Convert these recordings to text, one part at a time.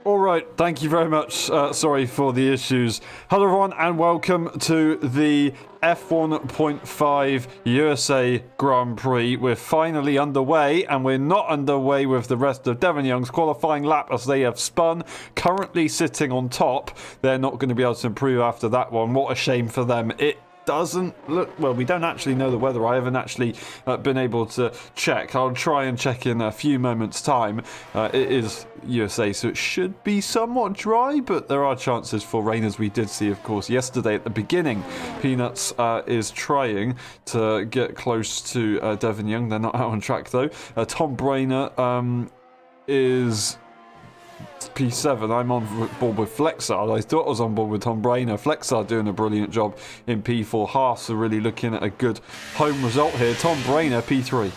All right, thank you very much. Sorry for the issues. Hello, everyone, and welcome to the F1.5 USA Grand Prix. We're finally underway, and we're not underway with the rest of Devon Young's qualifying lap as they have spun, currently sitting on top. They're not going to be able to improve after that one. What a shame for them. It doesn't look well. We don't actually know the weather. I haven't actually been able to check. I'll try and check in a few moments time. It is USA, so it should be somewhat dry, but there are chances for rain, as we did see, of course, yesterday at the beginning. Peanuts is trying to get close to Devon Young. They're not out on track though. Tom Brainer is P7. I'm on board with Flexar. I thought I was on board with Tom Brainer. Flexar doing a brilliant job in P4. Haas are really looking at a good home result here. Tom Brainer, P3.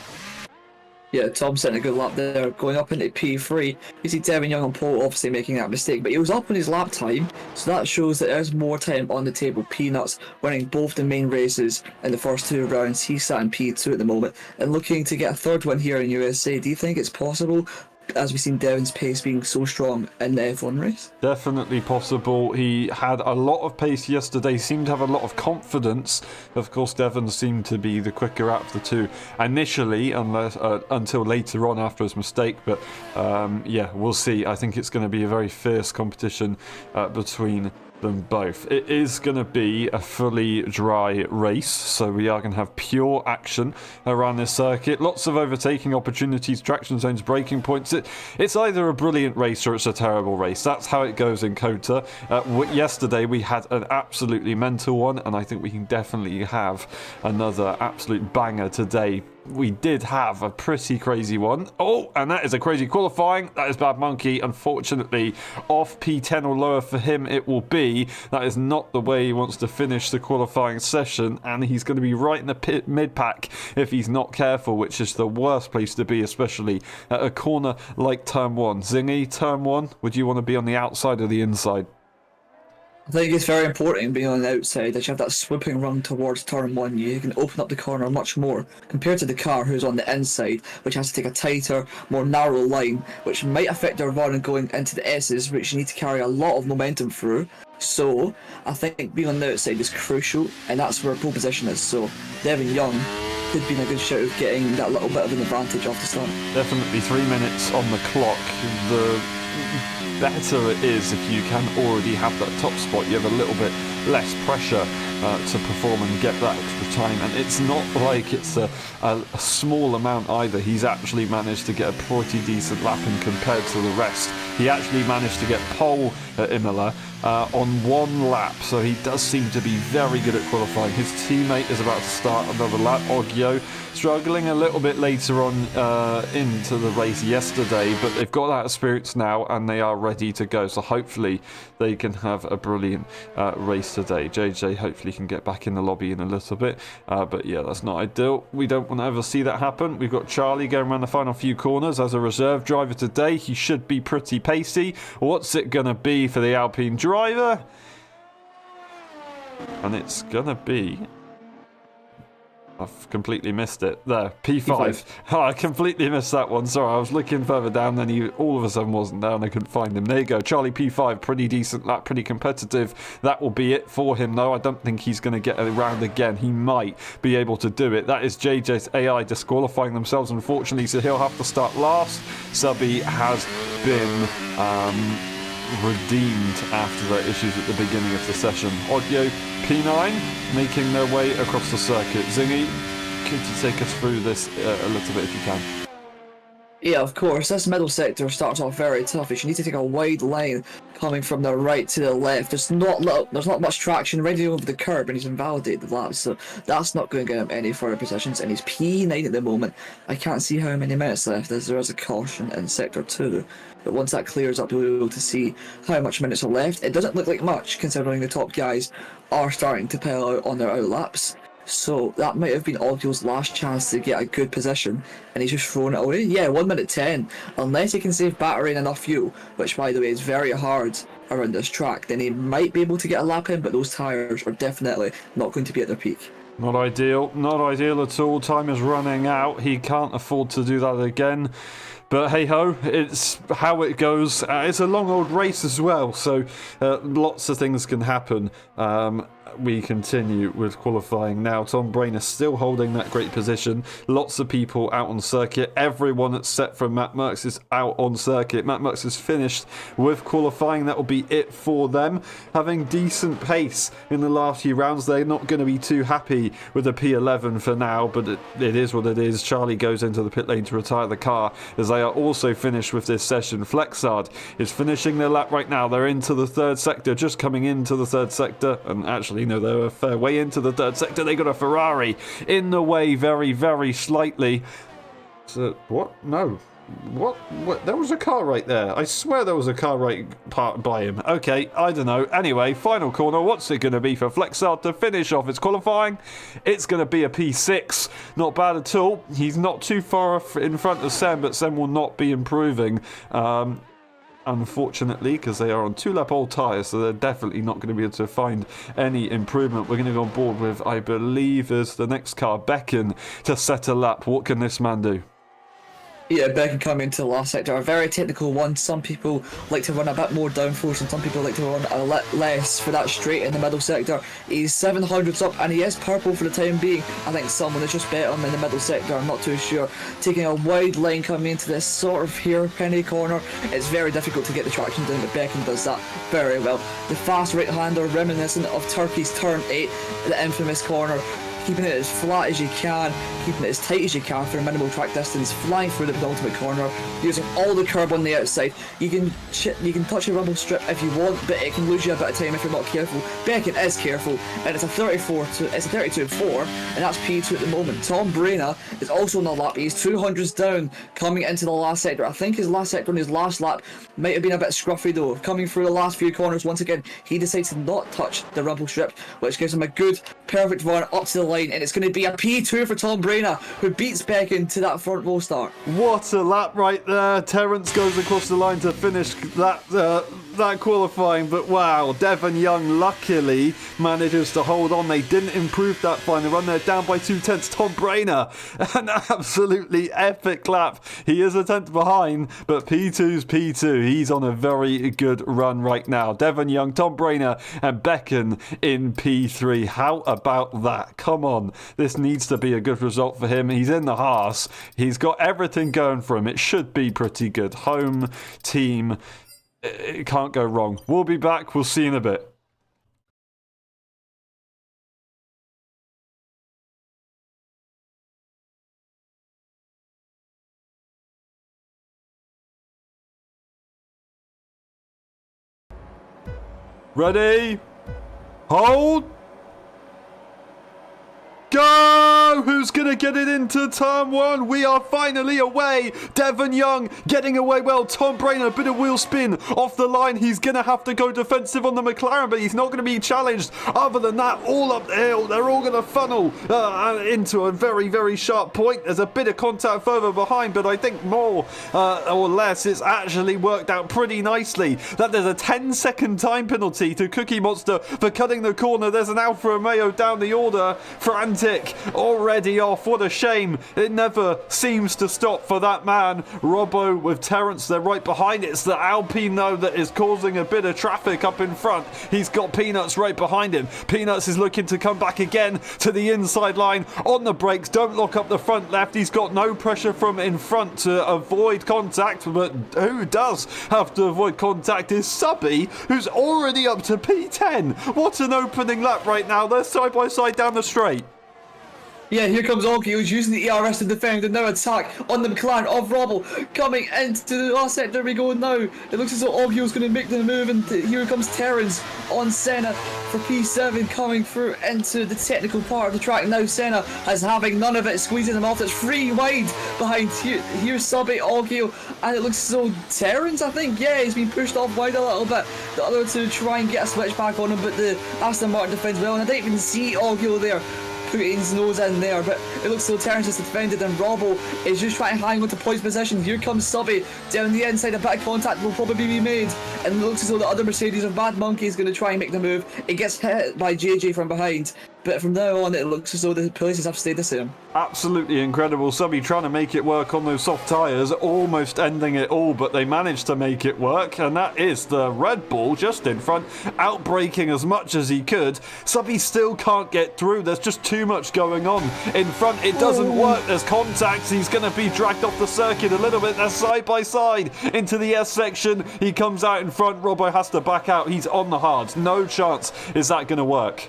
Yeah, Tom setting a good lap there, going up into P3. You see Devon Young on pole, obviously making that mistake, but he was up on his lap time, so that shows that there's more time on the table. Peanuts winning both the main races in the first two rounds. He's sat in P2 at the moment and looking to get a third one here in USA. Do you think it's possible, as we've seen Devon's pace being so strong in the F1 race? Definitely possible. He had a lot of pace yesterday, seemed to have a lot of confidence. Of course, Devon seemed to be the quicker out of the two initially, until later on after his mistake. But yeah, we'll see. I think it's going to be a very fierce competition between them both. It is going to be a fully dry race, so we are going to have pure action around this circuit. Lots of overtaking opportunities, traction zones, braking points. It's either a brilliant race or it's a terrible race. That's how it goes in COTA. Yesterday we had an absolutely mental one, and I think we can definitely have another absolute banger today. We did have a pretty crazy one. Oh, and that is a crazy qualifying. That is Bad Monkey. Unfortunately, off P10 or lower for him it will be. That is not the way he wants to finish the qualifying session, and he's going to be right in the mid-pack if he's not careful, which is the worst place to be, especially at a corner like Turn 1. Zingy, Turn 1, would you want to be on the outside or the inside? I think it's very important being on the outside that you have that swooping run towards turn 1. You can open up the corner much more compared to the car who's on the inside, which has to take a tighter, more narrow line, which might affect their run going into the S's, which you need to carry a lot of momentum through. So I think being on the outside is crucial, and that's where pole position is. So Devon Young could be in a good shout of getting that little bit of an advantage off the start. Definitely 3 minutes on the clock. The better it is if you can already have that top spot. You have a little bit less pressure to perform and get that extra time, and it's not like it's a small amount either. He's actually managed to get a pretty decent lapping compared to the rest. He actually managed to get pole at Imola on one lap, so he does seem to be very good at qualifying. His teammate is about to start another lap. Oggio struggling a little bit later on into the race yesterday, but they've got that experience now and they are ready to go, so hopefully they can have a brilliant race today. JJ hopefully can get back in the lobby in a little bit, but yeah, that's not ideal. We don't want to ever see that happen. We've got Charlie going around the final few corners as a reserve driver today. He should be pretty pacey. What's it gonna be for the Alpine driver? And it's gonna be, I've completely missed it. There, P5. Oh, I completely missed that one. Sorry, I was looking further down, then he all of a sudden wasn't there and I couldn't find him. There you go, Charlie P5, pretty decent lap, pretty competitive. That will be it for him, though. I don't think he's going to get around again. He might be able to do it. That is JJ's AI disqualifying themselves, unfortunately, so he'll have to start last. Subby has been redeemed after their issues at the beginning of the session. Audio P9 making their way across the circuit. Zingy, could you take us through this a little bit if you can? Yeah, of course. This middle sector starts off very tough. You need to take a wide line coming from the right to the left. There's not much traction ready over the curb, and he's invalidated the lap, so that's not going to get him any further positions. And he's P9 at the moment. I can't see how many minutes left, as there is a caution in sector 2. But once that clears up, you'll be able to see how much minutes are left. It doesn't look like much, considering the top guys are starting to pile out on their out laps. So that might have been Oggio's last chance to get a good position, and he's just thrown it away. Yeah, 1 minute 10. Unless he can save battery and enough fuel, which by the way is very hard around this track, then he might be able to get a lap in, but those tyres are definitely not going to be at their peak. Not ideal at all. Time is running out. He can't afford to do that again. But hey ho, it's how it goes. It's a long old race as well, so lots of things can happen. We continue with qualifying now. Tom Brainer still holding that great position. Lots of people out on circuit. Everyone that's set from Matt Merckx is out on circuit. Matt Merckx is finished with qualifying. That will be it for them. Having decent pace in the last few rounds. They're not going to be too happy with a P11 for now, but it is what it is. Charlie goes into the pit lane to retire the car as they are also finished with this session. Flexard is finishing their lap right now. They're into the third sector, just coming into the third sector, and actually no, they're a fair way into the third sector. They got a Ferrari in the way very, very slightly. So, what? No. What? There was a car right there. I swear there was a car right by him. Okay, I don't know. Anyway, final corner. What's it going to be for Flexard to finish off its qualifying? It's going to be a P6. Not bad at all. He's not too far in front of Sem, but Sem will not be improving. Unfortunately, because they are on 2-lap-old tyres, so they're definitely not going to be able to find any improvement. We're going to go on board with, I believe, is the next car, Becken, to set a lap. What can this man do? Yeah, Becken coming into the last sector, a very technical one. Some people like to run a bit more downforce and some people like to run a less for that straight in the middle sector. He's 700s up and he is purple for the time being. I think someone is just better him in the middle sector, I'm not too sure. Taking a wide line coming into this sort of hairpin corner, it's very difficult to get the traction down, but Becken does that very well. The fast right-hander reminiscent of Turkey's turn 8, the infamous corner. Keeping it as flat as you can, keeping it as tight as you can for a minimal track distance, flying through the penultimate corner, using all the curb on the outside. You can touch a rumble strip if you want, but it can lose you a bit of time if you're not careful. Becken is careful, and it's a 32-4, and that's P2 at the moment. Tom Brainer is also on the lap. He's 200s down, coming into the last sector. I think his last sector on his last lap might have been a bit scruffy though. Coming through the last few corners, once again, he decides to not touch the rumble strip, which gives him a good, perfect run up to the line, and it's going to be a P2 for Tom Brainer, who beats Becken to that front row start. What a lap right there. Terence goes across the line to finish that qualifying, but wow, Devon Young luckily manages to hold on. They didn't improve that final run. They're down by 2/10. Tom Brainer, an absolutely epic lap. He is a 10th behind, but P2's P2. He's on a very good run right now. Devon Young, Tom Brainer, and Becken in P3. How about that? Come on. This needs to be a good result for him. He's in the Haas. He's got everything going for him. It should be pretty good. Home team. It can't go wrong. We'll be back. We'll see you in a bit. Ready? Hold. Go! Who's going to get it into turn one? We are finally away. Devon Young getting away well. Tom Brainer, a bit of wheel spin off the line. He's going to have to go defensive on the McLaren, but he's not going to be challenged. Other than that, all up the hill, they're all going to funnel into a very, very sharp point. There's a bit of contact further behind, but I think more or less it's actually worked out pretty nicely. That there's a 10-second time penalty to Cookie Monster for cutting the corner. There's an Alfa Romeo down the order. Frantic already off. What a shame. It never seems to stop for that man. Robbo with Terence, they're right behind. It's the Alpine though that is causing a bit of traffic up in front. He's got Peanuts right behind him. Peanuts is looking to come back again to the inside line on the brakes. Don't lock up the front left. He's got no pressure from in front to avoid contact, but who does have to avoid contact is Subby, who's already up to P10. What an opening lap right now. They're side by side down the straight. Yeah, here comes Augie, who's using the ERS to defend, and now attack on the McLaren of Robble, coming into the last sector we go now. It looks as though Augie's going to make the move, and here comes Terrence on Senna for P7, coming through into the technical part of the track. Now Senna is having none of it, squeezing him off. It's free wide behind here's Subby, Augie, and it looks as though Terrence, I think, yeah, he's been pushed off wide a little bit. The other two try and get a switch back on him, but the Aston Martin defends well, and I didn't even see Augie there putting his nose in there, but it looks as though Terrence is defended and Robbo is just trying to hang on to points position. Here comes Subby down the inside, a bit of contact will probably be made, and it looks as though the other Mercedes of Bad Monkey is going to try and make the move. It gets hit by JJ from behind, but from now on it looks as though the places have stayed the same. Absolutely incredible. Subby trying to make it work on those soft tyres, almost ending it all, but they managed to make it work, and that is the Red Bull just in front, outbraking as much as he could. Subby still can't get through. There's just too much going on in front. It doesn't work. There's contacts. He's going to be dragged off the circuit a little bit. They're side by side into the S section. He comes out in front. Robbo has to back out. He's on the hards. No chance is that going to work.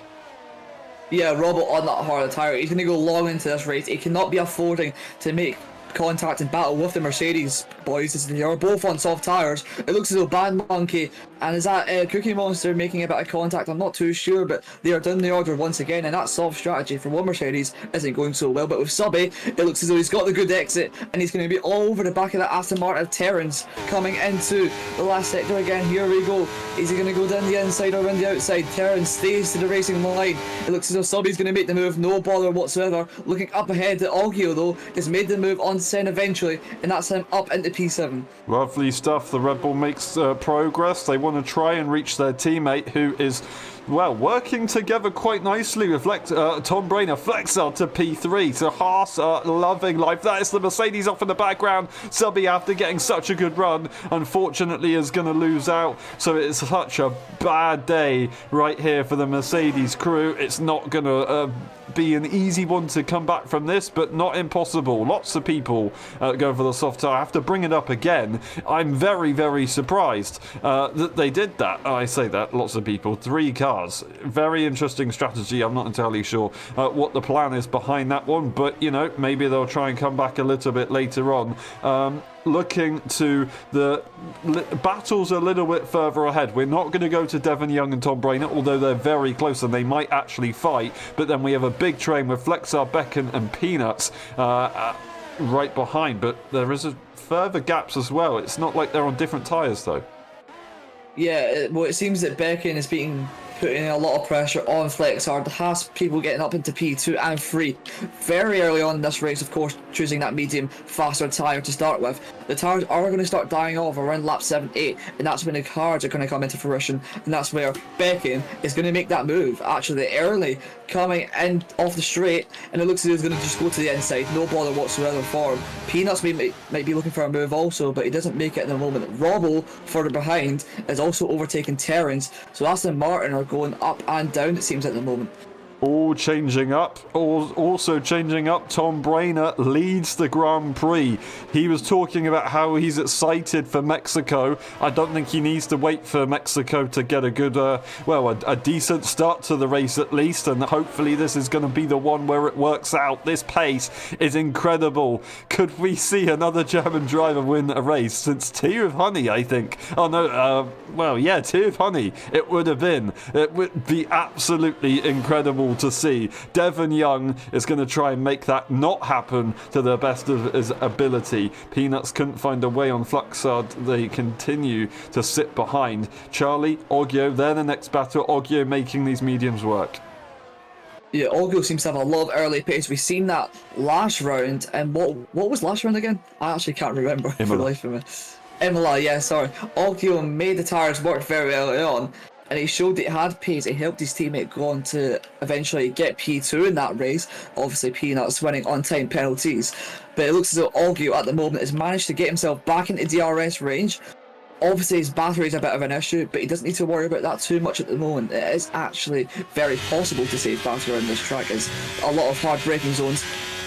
Yeah, Robert on that hard tyre. He's going to go long into this race. He cannot be affording to make contact and battle with the Mercedes boys as they are both on soft tyres. It looks as though Bad Monkey and is that Cookie Monster making a bit of contact? I'm not too sure, but they are down the order once again, and that soft strategy for one Mercedes isn't going so well. But with Subby, it looks as though he's got the good exit, and he's going to be all over the back of that Aston Martin. Terrence coming into the last sector again. Here we go. Is he going to go down the inside or around the outside? Terrence stays to the racing line. It looks as though Subby's going to make the move, no bother whatsoever. Looking up ahead, the Oggio though has made the move on Sen eventually, and that's him up into P7. Lovely stuff. The Red Bull makes progress. They want to try and reach their teammate, who is, well, working together quite nicely with Tom Brainer. Flexer to P3. So Haas loving life. That is the Mercedes off in the background. Subby, after getting such a good run, unfortunately is going to lose out. So it's such a bad day right here for the Mercedes crew. It's not going to be an easy one to come back from this, but not impossible. Lots of people go for the soft tyre. I have to bring it up again. I'm very, very surprised that they did that. I say that, lots of people. 3 cars. Very interesting strategy. I'm not entirely sure what the plan is behind that one, but, you know, maybe they'll try and come back a little bit later on. Looking to the battles a little bit further ahead. We're not going to go to Devon Young and Tom Brainer, although they're very close and they might actually fight. But then we have a big train with Flexar, Becken and Peanuts right behind. But there is further gaps as well. It's not like they're on different tyres though. Yeah, well, it seems that Becken is being putting a lot of pressure on Flexar. Has people getting up into P2 and 3 very early on in this race, of course, choosing that medium, faster tyre to start with. The tyres are going to start dying off around lap 7, 8, and that's when the cards are going to come into fruition, and that's where Becken is going to make that move, actually early, coming in off the straight, and it looks as though he's going to just go to the inside, no bother whatsoever for him. Peanuts might be looking for a move also, but he doesn't make it at the moment. Robbo, further behind, is also overtaking Terrence, so Aston Martin are going up and down, it seems, at the moment. All changing up. Also changing up. Tom Brainer leads the Grand Prix. He was talking about how he's excited for Mexico. I don't think he needs to wait for Mexico to get a good, a decent start to the race at least, and hopefully this is going to be the one where it works out. This pace is incredible. Could we see another German driver win a race since Tea of Honey, I think? Oh no, Tea of Honey. It would have been. It would be absolutely incredible to see. Devon Young is going to try and make that not happen to the best of his ability. Peanuts couldn't find a way on Fluxard. They continue to sit behind. Charlie, Oggio, they're the next battle. Oggio making these mediums work. Yeah, Oggio seems to have a lot of early pace. We've seen that last round, and what was last round again? I actually can't remember for the life of me. Imola, yeah, sorry. Oggio made the tyres work very early on, and he showed that he had pace. He helped his teammate go on to eventually get P2 in that race. Obviously, Peanuts winning on time penalties. But it looks as though Oggio at the moment has managed to get himself back into DRS range. Obviously, his battery is a bit of an issue, but he doesn't need to worry about that too much at the moment. It is actually very possible to save battery on this track, as a lot of hard braking zones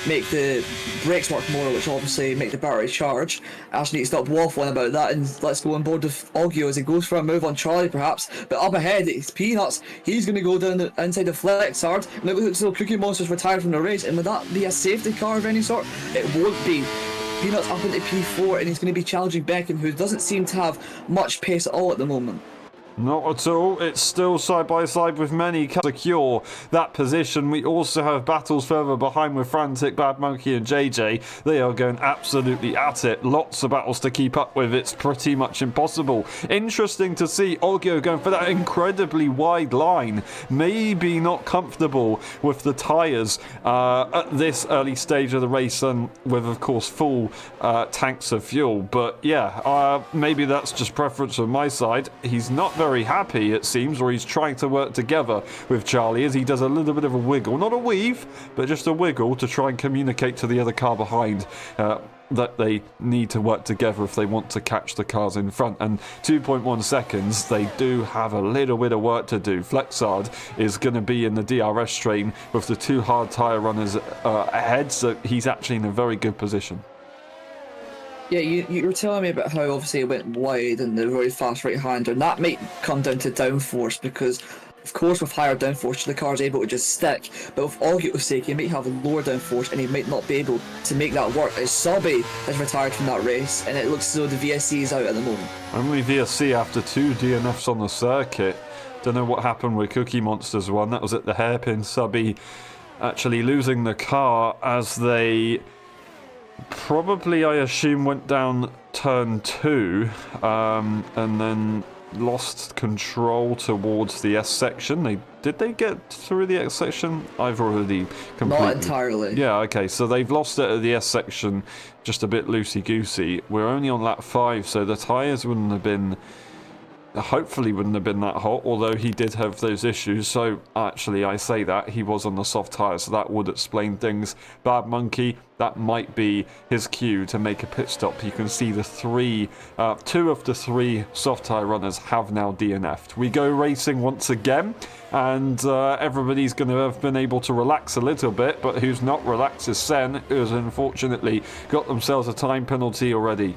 make the brakes work more, which obviously make the battery charge. I actually need to stop waffling about that, and let's go on board with Oggio as he goes for a move on Charlie perhaps. But up ahead, it's Peanuts. He's going to go down the inside the Flexard, and it looks as though Cookie Monster's retired from the race. And would that be a safety car of any sort? It won't be. Peanuts up into P4, and he's going to be challenging Becken, who doesn't seem to have much pace at all at the moment. Not at all. It's still side by side with many to secure that position. We also have battles further behind with Frantic, Bad Monkey and JJ. They are going absolutely at it. Lots of battles to keep up with. It's pretty much impossible. Interesting to see Oggio going for that incredibly wide line. Maybe not comfortable with the tyres at this early stage of the race, and with, of course, full tanks of fuel. But yeah, maybe that's just preference on my side. He's not very happy, it seems, or he's trying to work together with Charlie as he does a little bit of a wiggle. Not a weave, but just a wiggle to try and communicate to the other car behind that they need to work together if they want to catch the cars in front. And 2.1 seconds, they do have a little bit of work to do. Flexard is going to be in the DRS train with the 2 hard tyre runners ahead, so he's actually in a very good position. Yeah, you were telling me about how obviously it went wide and the very fast right-hander, and that might come down to downforce because, of course, with higher downforce, the car's able to just stick, but with Augio's sake, he might have lower downforce and he might not be able to make that work, as Sabi has retired from that race, and it looks as though the VSC is out at the moment. Only VSC after 2 DNFs on the circuit. Don't know what happened with Cookie Monster's one. That was at the hairpin. Subby actually losing the car as they probably, I assume, went down turn 2 and then lost control towards the S section. Did they get through the X section? I've already completely... Not entirely. Yeah, okay, so they've lost it at the S section just a bit loosey-goosey. We're only on lap 5, so the tyres wouldn't have been... hopefully wouldn't have been that hot, although he did have those issues. So actually, I say that he was on the soft tyres, so that would explain things. Bad Monkey, that might be his cue to make a pit stop. You can see the 2 of the 3 soft tyre runners have now DNF'd. We go racing once again, and everybody's going to have been able to relax a little bit, but who's not relaxed is Sen, who has unfortunately got themselves a time penalty already.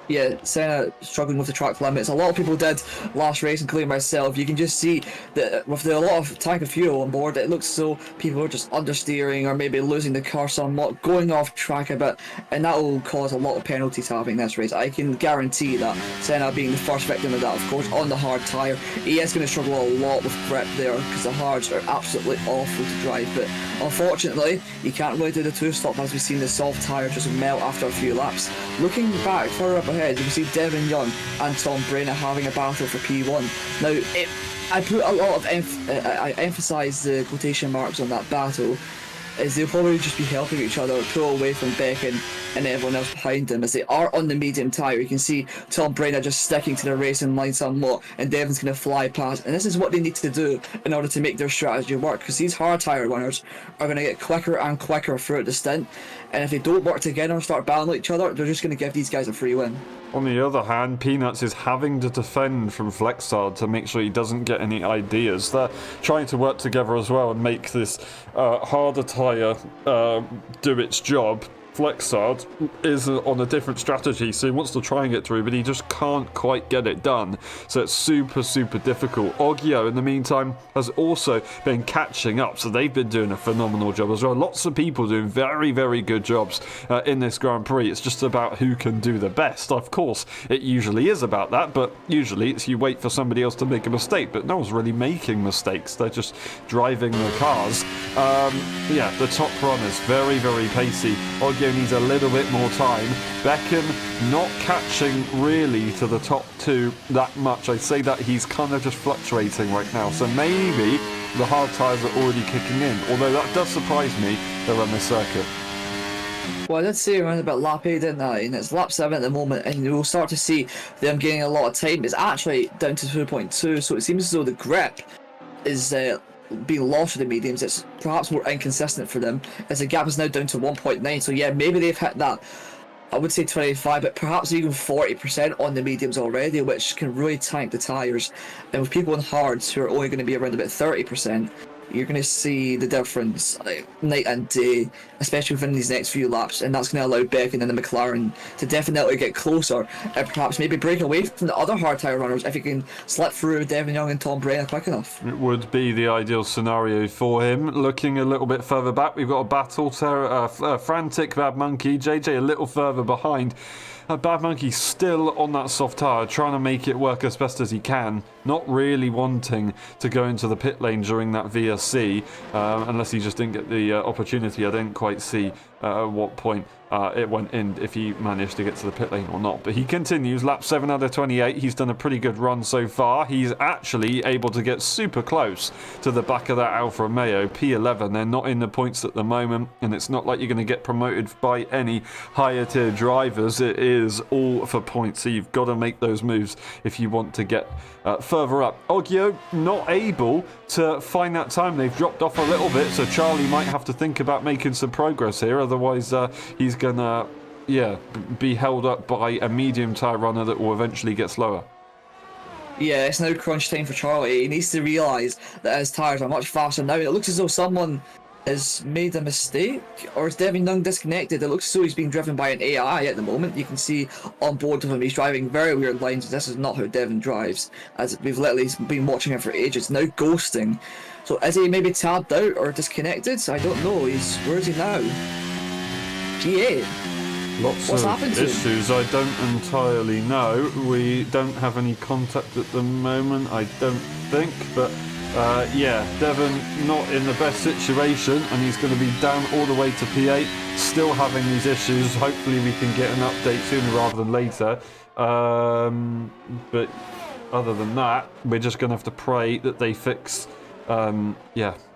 Yeah, Senna struggling with the track limits. A lot of people did last race, including myself. You can just see that with a lot of tank of fuel on board, it looks as though people are just understeering or maybe losing the car somewhat, going off track a bit, and that will cause a lot of penalties happening this race. I can guarantee that. Senna being the first victim of that, of course, on the hard tyre. He is going to struggle a lot with grip there because the hards are absolutely awful to drive, but unfortunately, you can't really do the 2-stop as we've seen the soft tyre just melt after a few laps. Looking back further up ahead, you can see Devin Young and Tom Brainer having a battle for P1. Now, I put a lot of I emphasise the quotation marks on that battle, as they'll probably just be helping each other pull away from Beck and everyone else behind them, as they are on the medium tyre. You can see Tom Brainer just sticking to the racing line somewhat, and Devon's going to fly past, and this is what they need to do in order to make their strategy work, because these hard tyre runners are going to get quicker and quicker throughout the stint, and if they don't work together and start battling each other, they're just going to give these guys a free win. On the other hand, Peanuts is having to defend from Flexard to make sure he doesn't get any ideas. They're trying to work together as well and make this harder tyre do its job. Flexard is on a different strategy, so he wants to try and get through, but he just can't quite get it done. So it's super, super difficult. Oggio, in the meantime, has also been catching up, so they've been doing a phenomenal job as well. Lots of people doing very, very good jobs in this Grand Prix. It's just about who can do the best. Of course, it usually is about that, but usually it's you wait for somebody else to make a mistake, but no one's really making mistakes. They're just driving the cars. Yeah, the top runners, very, very pacey. Oggio needs a little bit more time. Beckham not catching really to the top 2 that much. I'd say that he's kind of just fluctuating right now, so maybe the hard tyres are already kicking in, although that does surprise me. They're on the circuit. Well, I did say around about lap 8, didn't I? And it's lap 7 at the moment, and we'll start to see them gaining a lot of time. It's actually down to 2.2, so it seems as though the grip is being lost for the mediums. It's perhaps more inconsistent for them, as the gap is now down to 1.9. So yeah, maybe they've hit that, I would say 25, but perhaps even 40% on the mediums already, which can really tank the tyres. And with people on hards who are only going to be around about 30%, you're going to see the difference night and day, especially within these next few laps, and that's going to allow Beck and then the McLaren to definitely get closer and perhaps maybe break away from the other hard tyre runners if he can slip through Devin Young and Tom Brainer quick enough. It would be the ideal scenario for him. Looking a little bit further back, we've got a battle, frantic Bad Monkey, JJ a little further behind. Bad Monkey still on that soft tyre, trying to make it work as best as he can, not really wanting to go into the pit lane during that VSC, unless he just didn't get the opportunity. I didn't quite see at what point it went in, if he managed to get to the pit lane or not. But he continues, lap 7 out of 28. He's done a pretty good run so far. He's actually able to get super close to the back of that Alfa Romeo P11. They're not in the points at the moment, and it's not like you're going to get promoted by any higher tier drivers. It is all for points, so you've got to make those moves if you want to get further up. Oggio not able to find that time. They've dropped off a little bit, so Charlie might have to think about making some progress here. Otherwise, he's gonna, be held up by a medium tyre runner that will eventually get slower. Yeah, it's now crunch time for Charlie. He needs to realise that his tyres are much faster now. It looks as though someone has made a mistake, or is Devin Young disconnected? It looks as though he's being driven by an AI at the moment. You can see on board of him, he's driving very weird lines. This is not how Devin drives, as we've literally been watching him for ages. Now ghosting. So is he maybe tabbed out or disconnected? I don't know. Where is he now? G8. Lots What's of happened to him? issues. I don't entirely know. We don't have any contact at the moment, I don't think. But Devon not in the best situation, and he's going to be down all the way to P8, still having these issues. Hopefully we can get an update sooner rather than later. But other than that, we're just going to have to pray that they fix.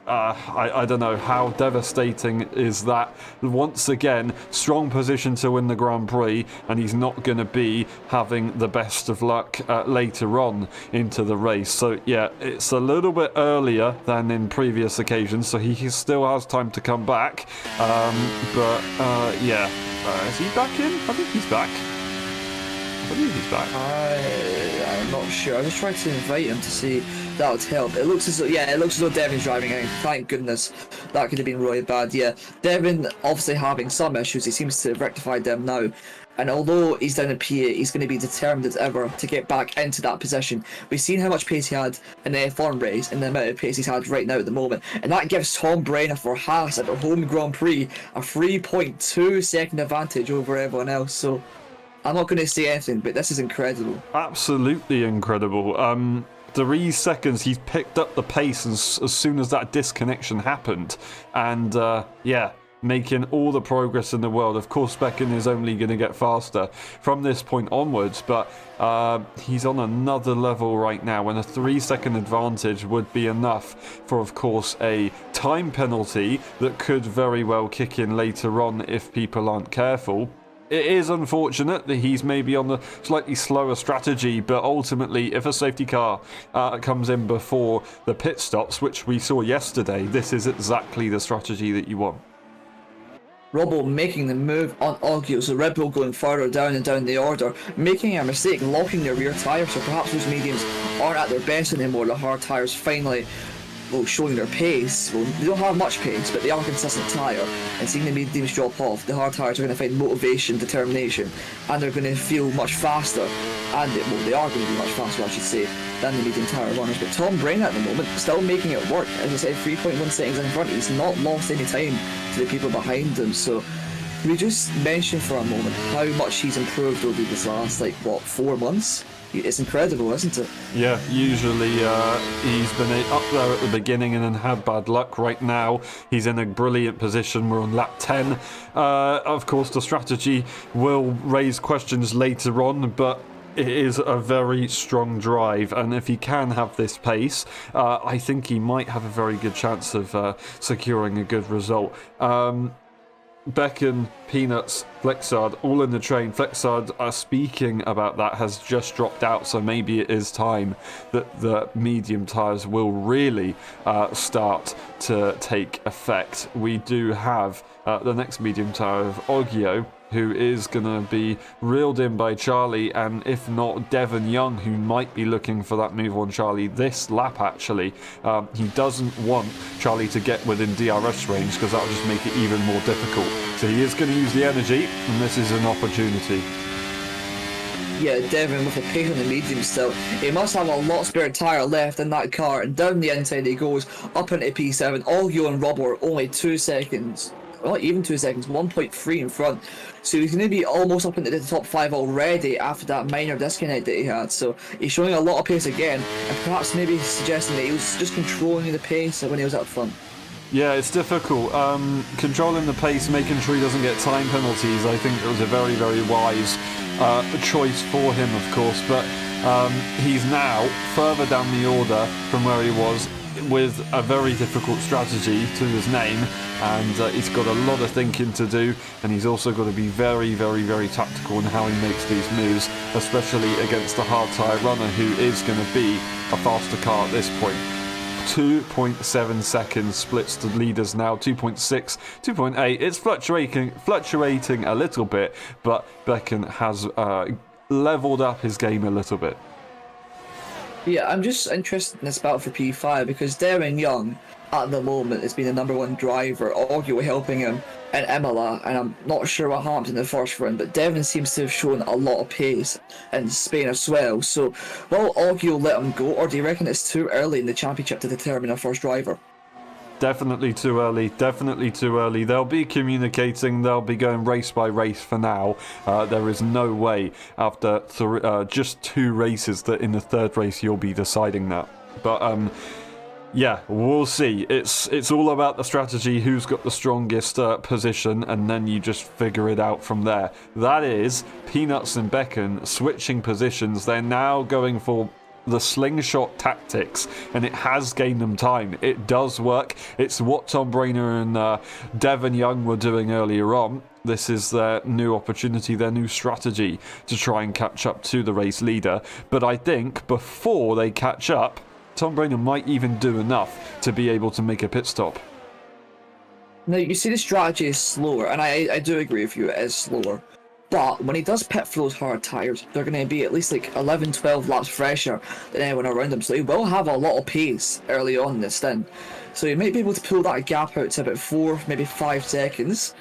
I don't know how devastating is that. Once again, strong position to win the Grand Prix, and he's not going to be having the best of luck later on into the race. So yeah, it's a little bit earlier than in previous occasions, so he still has time to come back. Is he back in? I think he's back. I believe he's back. I'm not sure. I just tried to invite him to see if that would help. It looks as though Devin's driving in. Thank goodness. That could have been really bad. Yeah, Devin obviously having some issues. He seems to have rectified them now. And although he's down in P8, he's going to be determined as ever to get back into that position. We've seen how much pace he had in the F1 race and the amount of pace he's had right now at the moment. And that gives Tom Brenner for Haas at the home Grand Prix a 3.2 second advantage over everyone else. So I'm not going to say anything, but this is incredible. Absolutely incredible. 3 seconds, he's picked up the pace as soon as that disconnection happened. And making all the progress in the world. Of course, Becken is only going to get faster from this point onwards, but he's on another level right now, and a 3-second advantage would be enough for, of course, a time penalty that could very well kick in later on if people aren't careful. It is unfortunate that he's maybe on the slightly slower strategy, but ultimately, if a safety car comes in before the pit stops, which we saw yesterday, this is exactly the strategy that you want. Robbo making the move on Oggio, so Red Bull going further down and down the order, making a mistake, locking their rear tyre, so perhaps those mediums aren't at their best anymore. The hard tyres finally showing their pace. Well, they don't have much pace, but they are a consistent tyre, and seeing the mediums drop off, the hard tyres are going to find motivation, determination, and they're going to feel much faster, and they are going to be much faster, I should say, than the medium tyre runners. But Tom Brenner at the moment still making it work. As I said, 3.1 seconds in front. He's not lost any time to the people behind him. So can we just mention for a moment how much he's improved over these last 4 months? It's incredible, isn't it? Yeah, usually he's been up there at the beginning and then had bad luck. Right now, he's in a brilliant position. We're on lap 10. Of course, the strategy will raise questions later on, but it is a very strong drive, and if he can have this pace, I think he might have a very good chance of securing a good result. Becken, Peanuts, Flexard, all in the train. Flexard, speaking about that, has just dropped out, so maybe it is time that the medium tyres will really start to take effect. We do have the next medium tyre of Oggio, who is going to be reeled in by Charlie, and if not, Devin Young, who might be looking for that move on Charlie this lap, actually. He doesn't want Charlie to get within DRS range, because that will just make it even more difficult. So he is going to use the energy, and this is an opportunity. Yeah, Devin with a pace on the medium still. He must have a lot spare tyre left in that car, and down the inside he goes, up into P7. Oggio and Robbo are only 2 seconds. Not even 2 seconds, 1.3 in front. So he's going to be almost up into the top 5 already after that minor disconnect that he had. So he's showing a lot of pace again, and perhaps maybe suggesting that he was just controlling the pace when he was up front. Yeah, it's difficult. Controlling the pace, making sure he doesn't get time penalties, I think it was a very, very wise choice for him, of course. But he's now further down the order from where he was with a very difficult strategy to his name. And he's got a lot of thinking to do. And he's also got to be very, very, very tactical in how he makes these moves, especially against a hard tyre runner who is going to be a faster car at this point. 2.7 seconds splits the leaders now. 2.6, 2.8. It's fluctuating a little bit, but Becken has leveled up his game a little bit. Yeah, I'm just interested in this battle for P5 because Darren Young at the moment has been the #1 driver, arguably helping him in Imola, and I'm not sure what happened in the first round, but Devon seems to have shown a lot of pace in Spain as well. So will Augie let him go, or do you reckon it's too early in the championship to determine a first driver? Definitely too early. Definitely too early. They'll be communicating. They'll be going race by race for now. There is no way after just 2 races that in the 3rd race you'll be deciding that. But yeah, we'll see. It's all about the strategy, who's got the strongest position, and then you just figure it out from there. That is Peanuts and Becken switching positions. They're now going for the slingshot tactics, and it has gained them time. It does work. It's what Tom Brainer and Devon Young were doing earlier on. This is their new opportunity, their new strategy to try and catch up to the race leader. But I think before they catch up, Tom Brainer might even do enough to be able to make a pit stop. Now, you see the strategy is slower, and I do agree with you, it is slower. But when he does pit for those hard tyres, they're going to be at least like 11, 12 laps fresher than anyone around him. So he will have a lot of pace early on in this stint. So he might be able to pull that gap out to about 4, maybe 5 seconds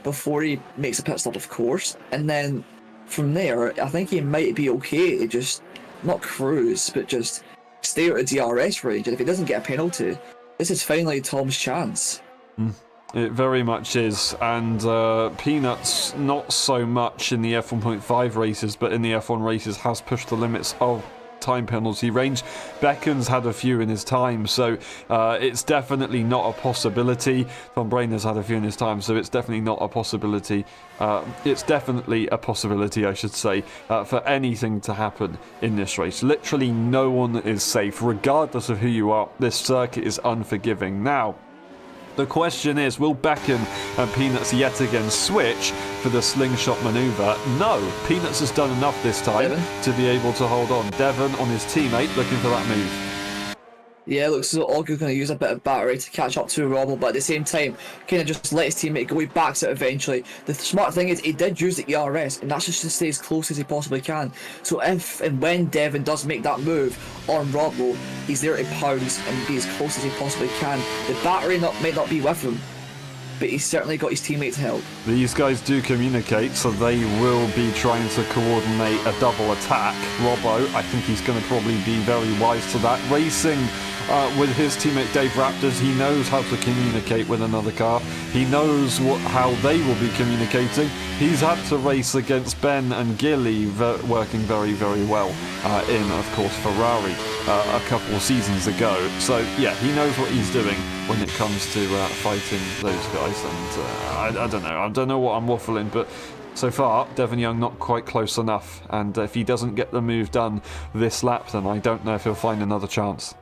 before he makes a pit stop, of course. And then from there, I think he might be okay to just, not cruise, but just stay out of DRS range. And if he doesn't get a penalty, this is finally Tom's chance. It very much is, and Peanuts not so much in the F1.5 races, but in the F1 races has pushed the limits of time penalty range. Becken's had a few in his time, so it's definitely not a possibility. Tom Brainer's had a few in his time, so it's definitely not a possibility. It's definitely a possibility, I should say, for anything to happen in this race. Literally no one is safe, regardless of who you are. This circuit is unforgiving. Now, the question is, will Becken and Peanuts yet again switch for the slingshot manoeuvre? No, Peanuts has done enough this time to be able to hold on. Devon on his teammate looking for that move. Yeah, it looks as though Auger's going to use a bit of battery to catch up to Rommel, but at the same time, kind of just let his teammate go. He backs it eventually. The smart thing is, he did use the ERS, and that's just to stay as close as he possibly can. So if and when Devon does make that move on Rommel, he's there to pounce and be as close as he possibly can. The battery might not be with him, but he's certainly got his teammate to help. These guys do communicate, so they will be trying to coordinate a double attack. Robbo, I think he's going to probably be very wise to that. Racing with his teammate Dave Raptors, he knows how to communicate with another car. He knows how they will be communicating. He's had to race against Ben and Gilly, working very, very well in, of course, Ferrari a couple of seasons ago. So, yeah, he knows what he's doing when it comes to fighting those guys. And I don't know. I don't know what I'm waffling, but so far, Devon Young not quite close enough. And if he doesn't get the move done this lap, then I don't know if he'll find another chance.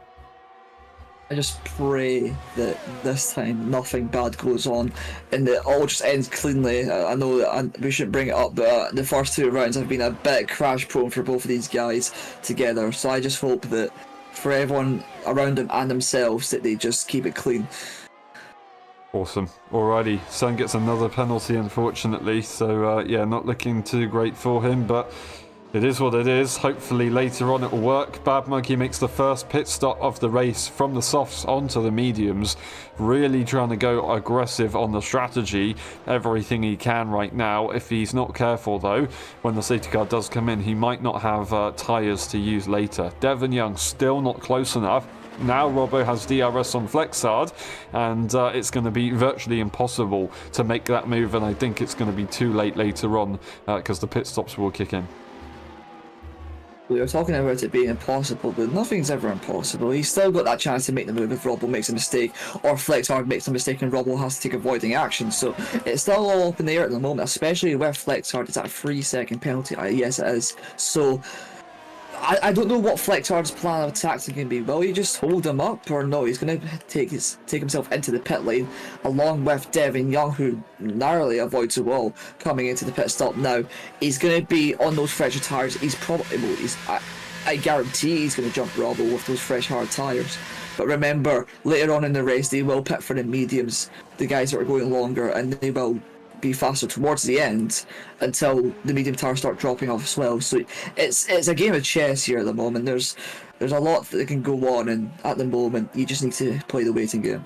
I just pray that this time nothing bad goes on and that it all just ends cleanly. I know that we shouldn't bring it up, but the first 2 rounds have been a bit crash prone for both of these guys together. So I just hope that for everyone around them and themselves that they just keep it clean. Awesome. Alrighty, Son gets another penalty, unfortunately. So yeah, not looking too great for him, but it is what it is. Hopefully later on it will work. Bad Monkey makes the first pit stop of the race from the softs onto the mediums. Really trying to go aggressive on the strategy. Everything he can right now. If he's not careful though, when the safety car does come in, he might not have tyres to use later. Devon Young still not close enough. Now Robbo has DRS on Flexard, and it's going to be virtually impossible to make that move, and I think it's going to be too late later on because the pit stops will kick in. We were talking about it being impossible, but nothing's ever impossible. He's still got that chance to make the move if Robbo makes a mistake, or Flexhard makes a mistake and Robbo has to take avoiding action. So it's still all up in the air at the moment, especially with Flexhard. It's that 3-second penalty. Yes, it is. So I don't know what Flexhard's plan of attack is going to be. Will he just hold him up, or no? He's going to take himself into the pit lane, along with Devin Young, who narrowly avoids a wall coming into the pit stop. Now he's going to be on those fresher tires. He's probably I guarantee he's going to jump Robbo with those fresh hard tires. But remember, later on in the race, they will pit for the mediums, the guys that are going longer, and they will be faster towards the end until the medium tires start dropping off as well. So it's a game of chess here at the moment. There's a lot that can go on, and at the moment you just need to play the waiting game.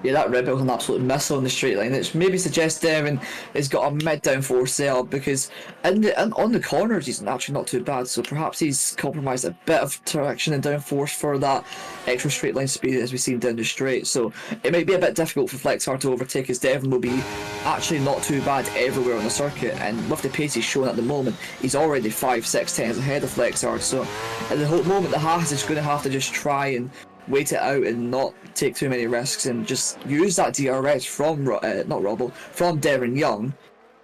Yeah, that Red Bull's an absolute missile on the straight line. It maybe suggests Devin has got a mid downforce setup, because on the corners he's actually not too bad. So perhaps he's compromised a bit of traction and downforce for that extra straight line speed as we've seen down the straight. So it might be a bit difficult for Flexhard to overtake, as Devin will be actually not too bad everywhere on the circuit. And with the pace he's showing at the moment, he's already 5, 6 tenths ahead of Flexhard. So at the whole moment, the Haas is going to have to just try and wait it out and not take too many risks, and just use that DRS from from Devin Young,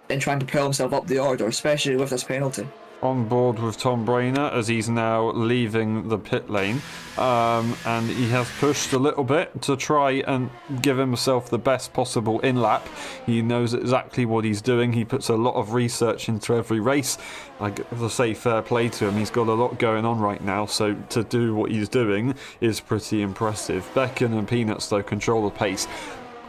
and try and propel himself up the order, especially with this penalty. On board with Tom Brainer as he's now leaving the pit lane, and he has pushed a little bit to try and give himself the best possible in-lap. He knows exactly what he's doing. He puts a lot of research into every race. I have to say fair play to him. He's got a lot going on right now, so to do what he's doing is pretty impressive. Becken and Peanuts, though, control the pace.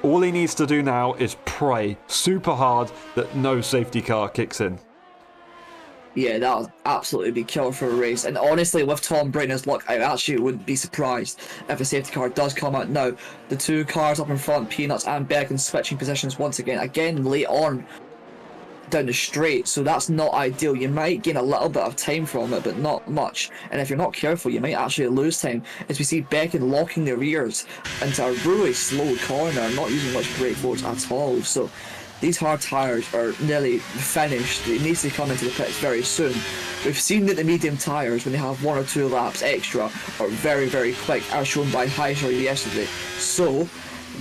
All he needs to do now is pray super hard that no safety car kicks in. Yeah, that would absolutely be killer for a race. And honestly, with Tom Brainer's luck, I actually wouldn't be surprised if a safety car does come out now. The two cars up in front, Peanuts and Becken, switching positions once again late on down the straight, so that's not ideal. You might gain a little bit of time from it, but not much. And if you're not careful, you might actually lose time, as we see Becken locking the rears into a really slow corner, not using much brake force at all. So these hard tyres are nearly finished. It needs to come into the pits very soon. We've seen that the medium tyres, when they have 1 or 2 laps extra, are very, very quick, as shown by Heiser yesterday. So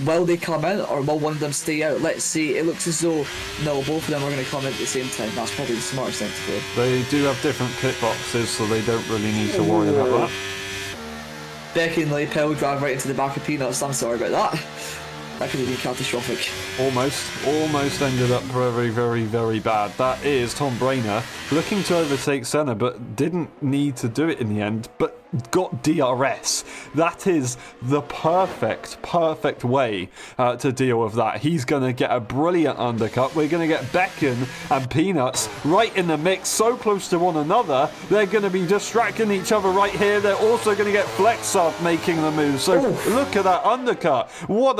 will they come in, or will one of them stay out? Let's see. It looks as though, no, both of them are going to come in at the same time. That's probably the smartest thing to do. They do have different pit boxes, so they don't really need to worry about that. Becky and Lapel drive right into the back of Peanuts. I'm sorry about that. That could have been catastrophic. Almost ended up very, very, very bad. That is Tom Brainer looking to overtake Senna, but didn't need to do it in the end, but got DRS. That is the perfect way to deal with that. He's going to get a brilliant undercut. We're going to get Becken and Peanuts right in the mix, so close to one another. They're going to be distracting each other right here. They're also going to get Flexhard making the move. So look at that undercut. What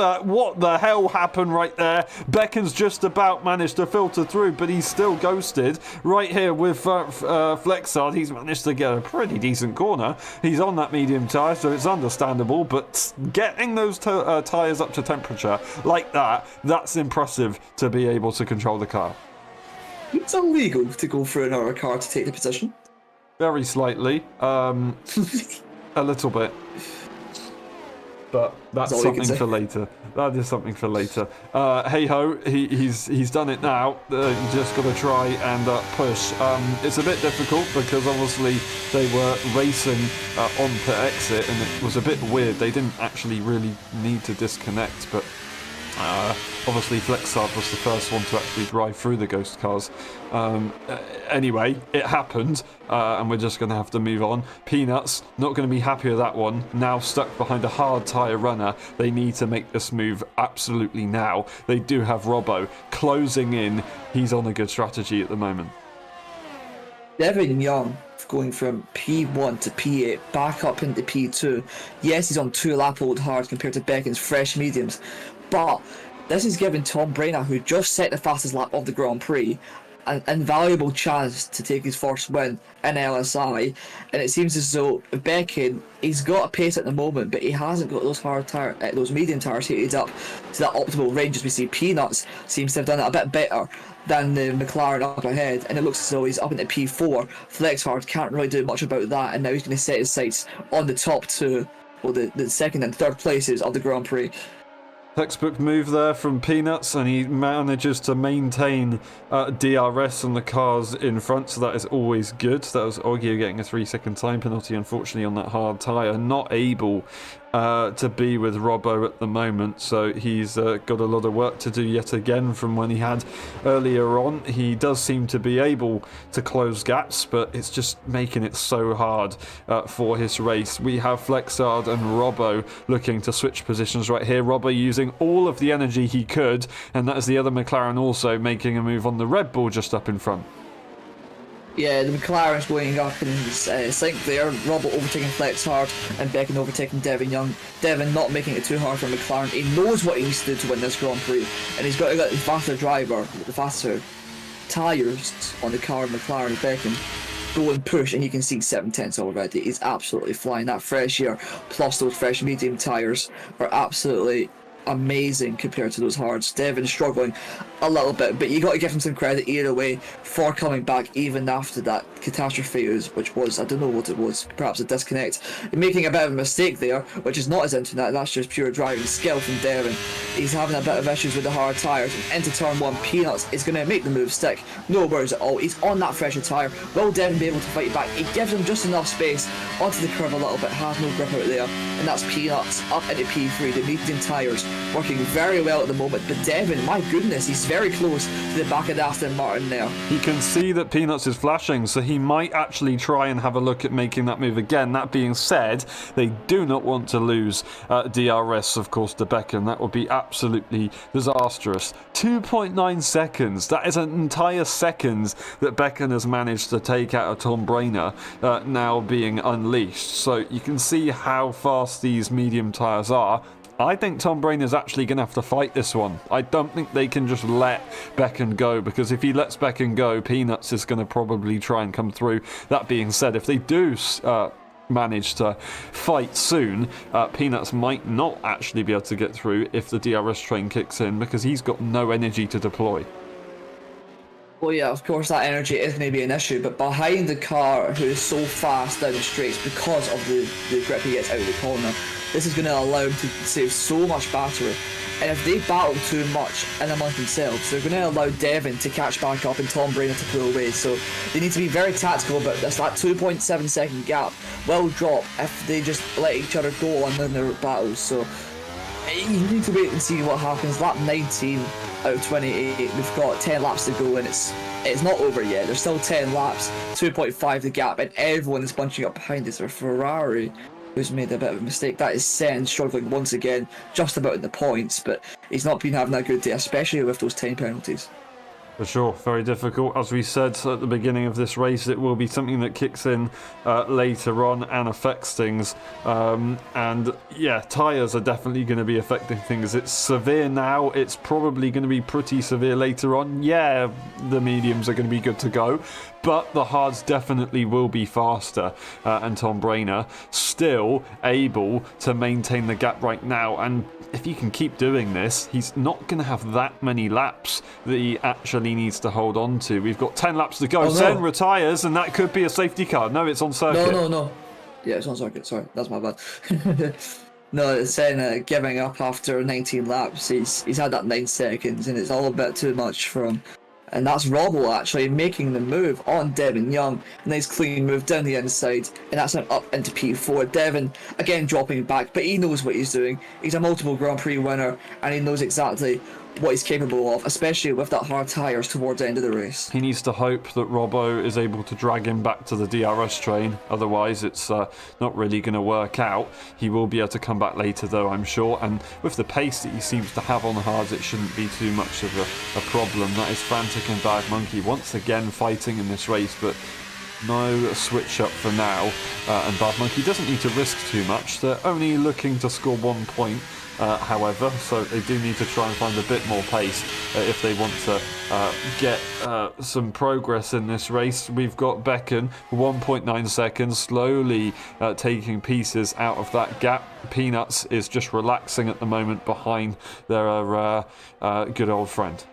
the hell happened right there? Becken's just about managed to filter through, but he's still ghosted. Right here with Flexhard, he's managed to get a pretty decent corner. He's on that medium tyre, so it's understandable, but getting those tyres up to temperature like that, that's impressive to be able to control the car. It's illegal to go through another car to take the position. Very slightly. A little bit. But that's all you can something say. for later. That is something for later. Hey ho, he's done it now. You just got to try and push. It's a bit difficult because obviously they were racing onto exit, and it was a bit weird. They didn't actually really need to disconnect, but obviously Flexard was the first one to actually drive through the ghost cars. Anyway, it happened, and we're just going to have to move on. Peanuts, not going to be happy with that one. Now stuck behind a hard tyre runner. They need to make this move absolutely now. They do have Robbo closing in. He's on a good strategy at the moment. Devin Young going from P1 to P8 back up into P2. Yes, he's on 2 lap old hard compared to Beckon's fresh mediums, but this is giving Tom Brainer, who just set the fastest lap of the Grand Prix, an invaluable chance to take his first win in LSI. And it seems as though Beckin, he's got a pace at the moment, but he hasn't got those medium tires heated up to that optimal range. As we see, Peanuts seems to have done it a bit better than the McLaren up ahead, and it looks as though he's up into P4. Flexhard can't really do much about that, and now he's going to set his sights on the top 2, or the second and third places of the Grand Prix. Textbook move there from Peanuts, and he manages to maintain DRS on the cars in front, so that is always good. That was Oggio getting a 3-second time penalty, unfortunately, on that hard tyre. Not able to be with Robbo at the moment, so he's got a lot of work to do yet again from when he had earlier on. He does seem to be able to close gaps, but it's just making it so hard for his race. We have Flexard and Robbo looking to switch positions right here. Robbo using all of the energy he could, and that is the other McLaren also making a move on the Red Bull just up in front. Yeah, the McLaren's going up in sync there. Robert overtaking Flexhard and Beckin overtaking Devin Young. Devin not making it too hard for McLaren. He knows what he needs to do to win this Grand Prix, and he's got to get the faster driver, the faster tyres on the car of McLaren. Beckin go and push, and you can see 7/10 already. He's absolutely flying. That fresh air plus those fresh medium tyres are absolutely amazing compared to those hards. Devin's struggling a little bit, but you got to give him some credit either way for coming back even after that catastrophe, which was, I don't know what it was, perhaps a disconnect, making a bit of a mistake there, which is not his internet. That's just pure driving skill from Devin. He's having a bit of issues with the hard tyres, and into turn 1, Peanuts is going to make the move stick, no worries at all. He's on that fresher tyre. Will Devin be able to fight back? He gives him just enough space onto the curve a little bit, has no grip out there, and that's Peanuts up into P3. The medium tyres working very well at the moment, but Devin, my goodness, he's very close to the back of the Aston Martin there. He can see that Peanuts is flashing, so he might actually try and have a look at making that move again. That being said, they do not want to lose DRS, of course, to Beckham. That would be absolutely disastrous. 2.9 seconds. That is an entire second that Beckham has managed to take out of Tom Brainer, now being unleashed. So you can see how fast these medium tyres are. I think Tom Brainer's actually going to have to fight this one. I don't think they can just let Beckham go, because if he lets Beckham go, Peanuts is going to probably try and come through. That being said, if they do manage to fight soon, Peanuts might not actually be able to get through if the DRS train kicks in, because he's got no energy to deploy. Well, yeah, of course that energy is going to be an issue, but behind the car, who is so fast down the straights because of the grip he gets out of the corner, this is going to allow him to save so much battery. And if they battle too much in among themselves, they're going to allow Devin to catch back up and Tom Brainer to pull away. So they need to be very tactical about this. That 2.7 second gap will drop if they just let each other go on in their battles. So you need to wait and see what happens. Lap 19 out of 28, we've got 10 laps to go, and it's not over yet. There's still 10 laps, 2.5 the gap, and everyone is bunching up behind us. Or Ferrari, who's made a bit of a mistake. That is Sen struggling once again, just about in the points, but he's not been having a good day, especially with those 10 penalties. For sure, very difficult. As we said at the beginning of this race, it will be something that kicks in later on and affects things. And yeah, tyres are definitely going to be affecting things. It's severe now. It's probably going to be pretty severe later on. Yeah, the mediums are going to be good to go, but the hards definitely will be faster. And Tom Brainer still able to maintain the gap right now. And if he can keep doing this, he's not going to have that many laps that he actually needs to hold on to. We've got 10 laps to go. Oh, no. Sen retires, and that could be a safety car. No, it's on circuit. No. Yeah, it's on circuit. Sorry, that's my bad. No, it's saying giving up after 19 laps. He's had that 9 seconds, and it's all a bit too much for him. And that's Robbo actually making the move on Devin Young. Nice clean move down the inside, and that's him up into P4. Devin again dropping back, but he knows what he's doing. He's a multiple Grand Prix winner, and he knows exactly what he's capable of, especially with that hard tyres towards the end of the race. He needs to hope that Robbo is able to drag him back to the DRS train, otherwise it's not really going to work out. He will be able to come back later though, I'm sure, and with the pace that he seems to have on the hards, it shouldn't be too much of a problem. That is Frantic and Bad Monkey once again fighting in this race, but no switch up for now, and Bad Monkey doesn't need to risk too much. They're only looking to score 1 point. However, so they do need to try and find a bit more pace if they want to get some progress in this race. We've got Becken, 1.9 seconds, slowly taking pieces out of that gap. Peanuts is just relaxing at the moment behind their good old friend.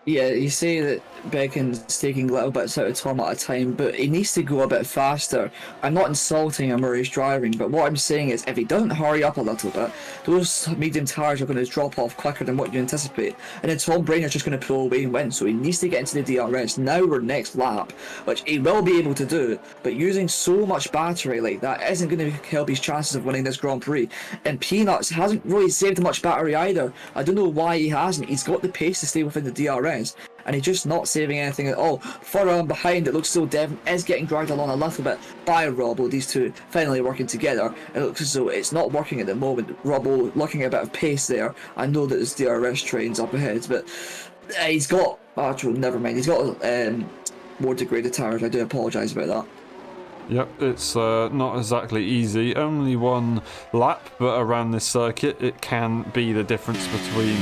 Yeah, you say that Becken's taking little bits out of Tom at a time, but he needs to go a bit faster. I'm not insulting him or his driving, but what I'm saying is if he doesn't hurry up a little bit, those medium tyres are going to drop off quicker than what you anticipate. And then Tom Brainer's just going to pull away and win, so he needs to get into the DRS now or next lap, which he will be able to do, but using so much battery like that isn't going to help his chances of winning this Grand Prix. And Peanuts hasn't really saved much battery either. I don't know why he hasn't. He's got the pace to stay within the DRS. And he's just not saving anything at all. Further on behind, it looks as though Devin is getting dragged along a little bit by Robbo. These two finally working together. It looks as though it's not working at the moment. Robbo looking at a bit of pace there. I know that his DRS train's up ahead, but he's got... Actually, never mind. He's got more degraded tyres. I do apologise about that. Yep, it's not exactly easy. Only 1 lap, but around this circuit it can be the difference between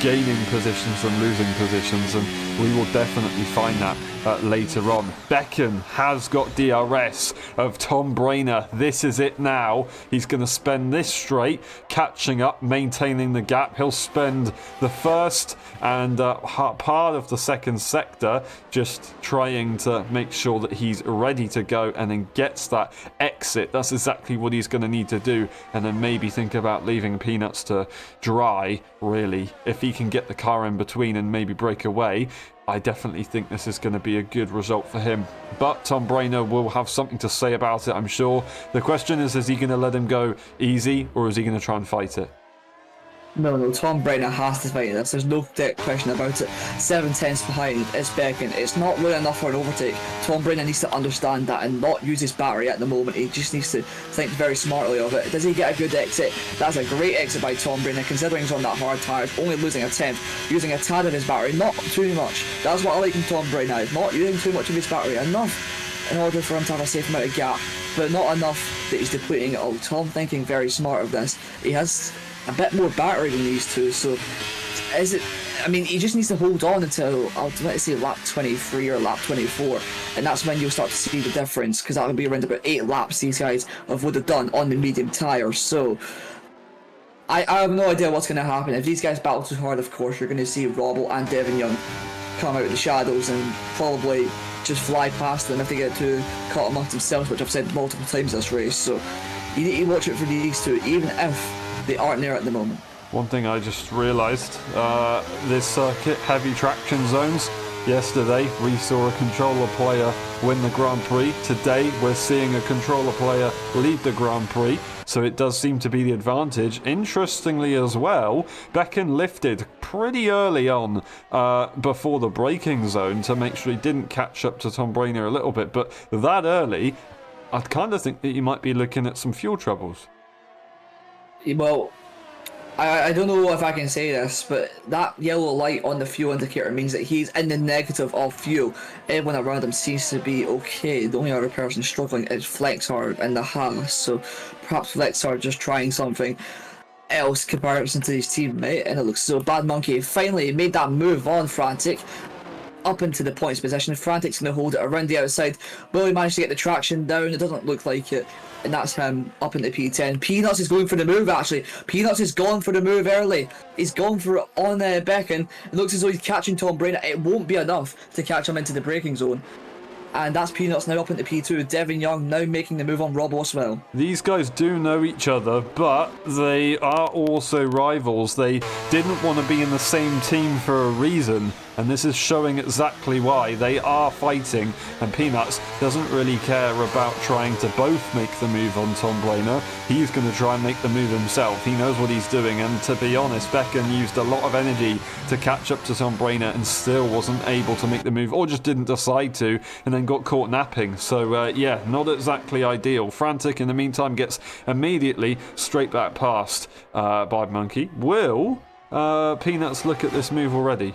gaining positions and losing positions, and we will definitely find that later on. Becken has got DRS of Tom Brainer. This is it now. He's going to spend this straight catching up, maintaining the gap. He'll spend the first and part of the second sector just trying to make sure that he's ready to go and then gets that exit. That's exactly what he's going to need to do, and then maybe think about leaving Peanuts to dry, really. If he can get the car in between and maybe break away, I definitely think this is going to be a good result for him. But Tom Brainer will have something to say about it, I'm sure. The question is he going to let him go easy, or is he going to try and fight it? No, Tom Brainer has to fight this. There's no question about it. 7 tenths behind is Becken. It's not really enough for an overtake. Tom Brainer needs to understand that and not use his battery at the moment. He just needs to think very smartly of it. Does he get a good exit? That's a great exit by Tom Brainer, considering he's on that hard tyres, only losing a tenth, using a tad of his battery, not too much. That's what I like from Tom Brainer. He's not using too much of his battery, enough in order for him to have a safe amount of gap, but not enough that he's depleting it all. Tom thinking very smart of this. He has a bit more battery than these two, so is it... I mean, he just needs to hold on until, let's say, lap 23 or lap 24, and that's when you'll start to see the difference, because that would be around about 8 laps these guys would have done on the medium tyres. So I have no idea what's going to happen. If these guys battle too hard, of course, you're going to see Robbo and Devin Young come out of the shadows and probably just fly past them if they get too caught amongst themselves, which I've said multiple times this race. So you need to watch it for these two, even if they aren't there at the moment. One thing I just realised, this circuit, heavy traction zones. Yesterday we saw a controller player win the Grand Prix. Today we're seeing a controller player lead the Grand Prix. So it does seem to be the advantage. Interestingly as well, Becken lifted pretty early on before the braking zone to make sure he didn't catch up to Tom Brainer a little bit. But that early, I kind of think that you might be looking at some fuel troubles. Well, I don't know if I can say this, but that yellow light on the fuel indicator means that he's in the negative of fuel. Everyone around him seems to be okay. The only other person struggling is Flexhard and the Haas, so perhaps Flexhard just trying something else comparison to his teammate, and it looks so Bad Monkey finally made that move on Frantic up into the points position. Frantic's going to hold it around the outside. Will he manage to get the traction down? It doesn't look like it. And that's him up into P10. Peanuts is going for the move, actually. Peanuts has gone for the move early. He's gone for it on Becken. It looks as though he's catching Tom Brainer. It won't be enough to catch him into the braking zone. and that's Peanuts now up into P2. Devin Young now making the move on Robbo as well. These guys do know each other, but they are also rivals. They didn't want to be in the same team for a reason, and this is showing exactly why. They are fighting, and Peanuts doesn't really care about trying to both make the move on Tom Brainer. He's going to try and make the move himself. He knows what he's doing, and to be honest, Becken used a lot of energy to catch up to Tom Brainer and still wasn't able to make the move, or just didn't decide to, and then got caught napping. So yeah, not exactly ideal. Frantic in the meantime gets immediately straight back past by Monkey. Will Peanuts look at this move already?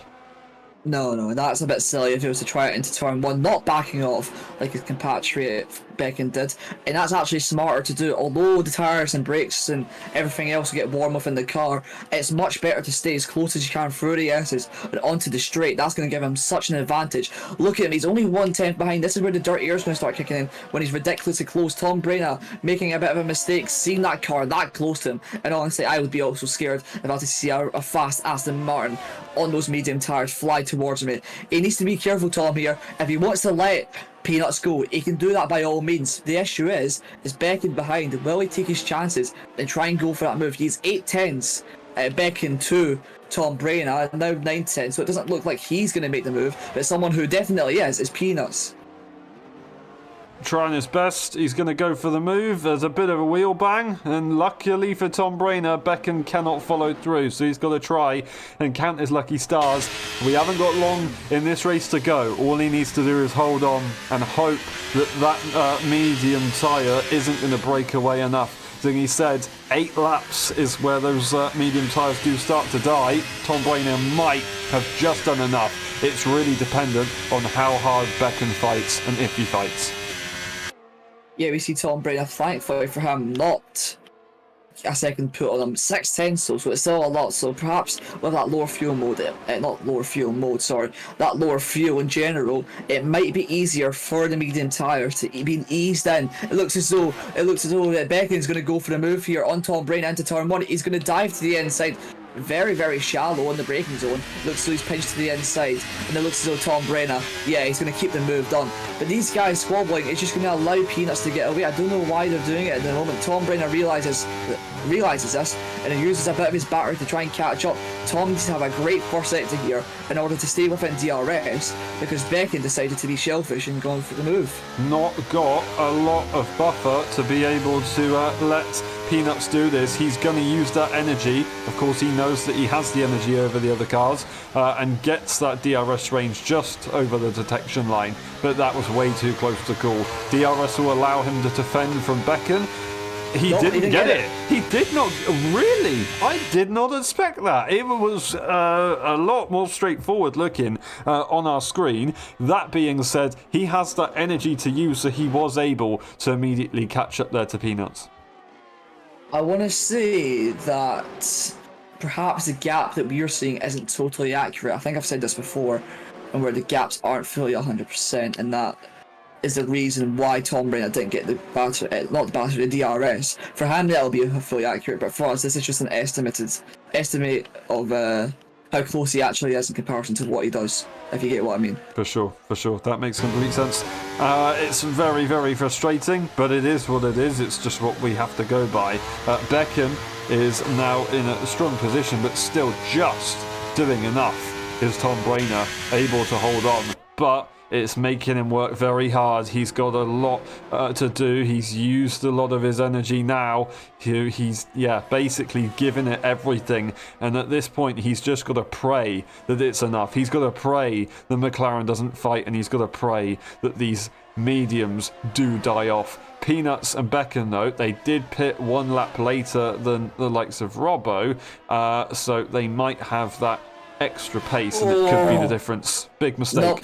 No, that's a bit silly if he was to try it into turn 1, not backing off like his compatriot Becken did, and that's actually smarter to do. Although the tyres and brakes and everything else will get warm within the car, it's much better to stay as close as you can through the S's and onto the straight. That's going to give him such an advantage. Look at him, he's only 1/10 behind. This is where the dirty air is going to start kicking in, when he's ridiculously close. Tom Brainer making a bit of a mistake, seeing that car that close to him, and honestly I would be also scared if I had to see a fast Aston Martin on those medium tyres fly towards me. He needs to be careful, Tom, here. If he wants to let Peanuts go, he can do that by all means. The issue is Becken behind. Will he take his chances and try and go for that move? He's 8/10s Becken to Tom Brainer, now 9/10, so it doesn't look like he's going to make the move, but someone who definitely is Peanuts. Trying his best, he's going to go for the move. There's a bit of a wheel bang, and luckily for Tom Brainer, Becken cannot follow through, so he's got to try and count his lucky stars. We haven't got long in this race to go. All he needs to do is hold on and hope that medium tyre isn't going to break away enough. So he said 8 laps is where those medium tyres do start to die. Tom Brainer might have just done enough. It's really dependent on how hard Becken fights and if he fights. Yeah, we see Tom Brainer, thankfully for him, not a second put on him. 6/10, so it's still a lot. So perhaps with that lower fuel mode, that lower fuel in general, it might be easier for the medium tyre to be eased in. It looks as though Becken's going to go for the move here on Tom Brainer into turn 1. He's going to dive to the inside. Very, very shallow in the braking zone. Looks as though he's pinched to the inside, and it looks as though Tom Brainer, yeah, he's going to keep the move done. But these guys squabbling, it's just going to allow Peanuts to get away. I don't know why they're doing it at the moment. Tom Brainer realizes this, and he uses a bit of his battery to try and catch up. Tom needs to have a great first sector here in order to stay within DRS, because Becken decided to be shellfish and gone for the move. Not got a lot of buffer to be able to let Peanuts do this. He's going to use that energy. Of course, he knows that he has the energy over the other cars and gets that DRS range just over the detection line, but that was way too close to call. DRS will allow him to defend from Becken. He didn't get it. He did not. Really? I did not expect that. It was a lot more straightforward looking on our screen. That being said, he has that energy to use, so he was able to immediately catch up there to Peanuts. I want to say that perhaps the gap that we're seeing isn't totally accurate. I think I've said this before, and where the gaps aren't fully 100%, and that is the reason why Tom Brainer didn't get the the DRS. For him, that'll be fully accurate, but for us, this is just an estimate of how close he actually is in comparison to what he does, if you get what I mean. For sure. That makes complete sense. It's very, very frustrating, but it is what it is. It's just what we have to go by. Becken is now in a strong position, but still just doing enough. Is Tom Brainer able to hold on? But it's making him work very hard. He's got a lot to do. He's used a lot of his energy now. He's basically given it everything. And at this point, he's just got to pray that it's enough. He's got to pray that McLaren doesn't fight, and he's got to pray that these mediums do die off. Peanuts and Becken, though, they did pit 1 lap later than the likes of Robbo, so they might have that extra pace, and it could be the difference. Big mistake. Nope.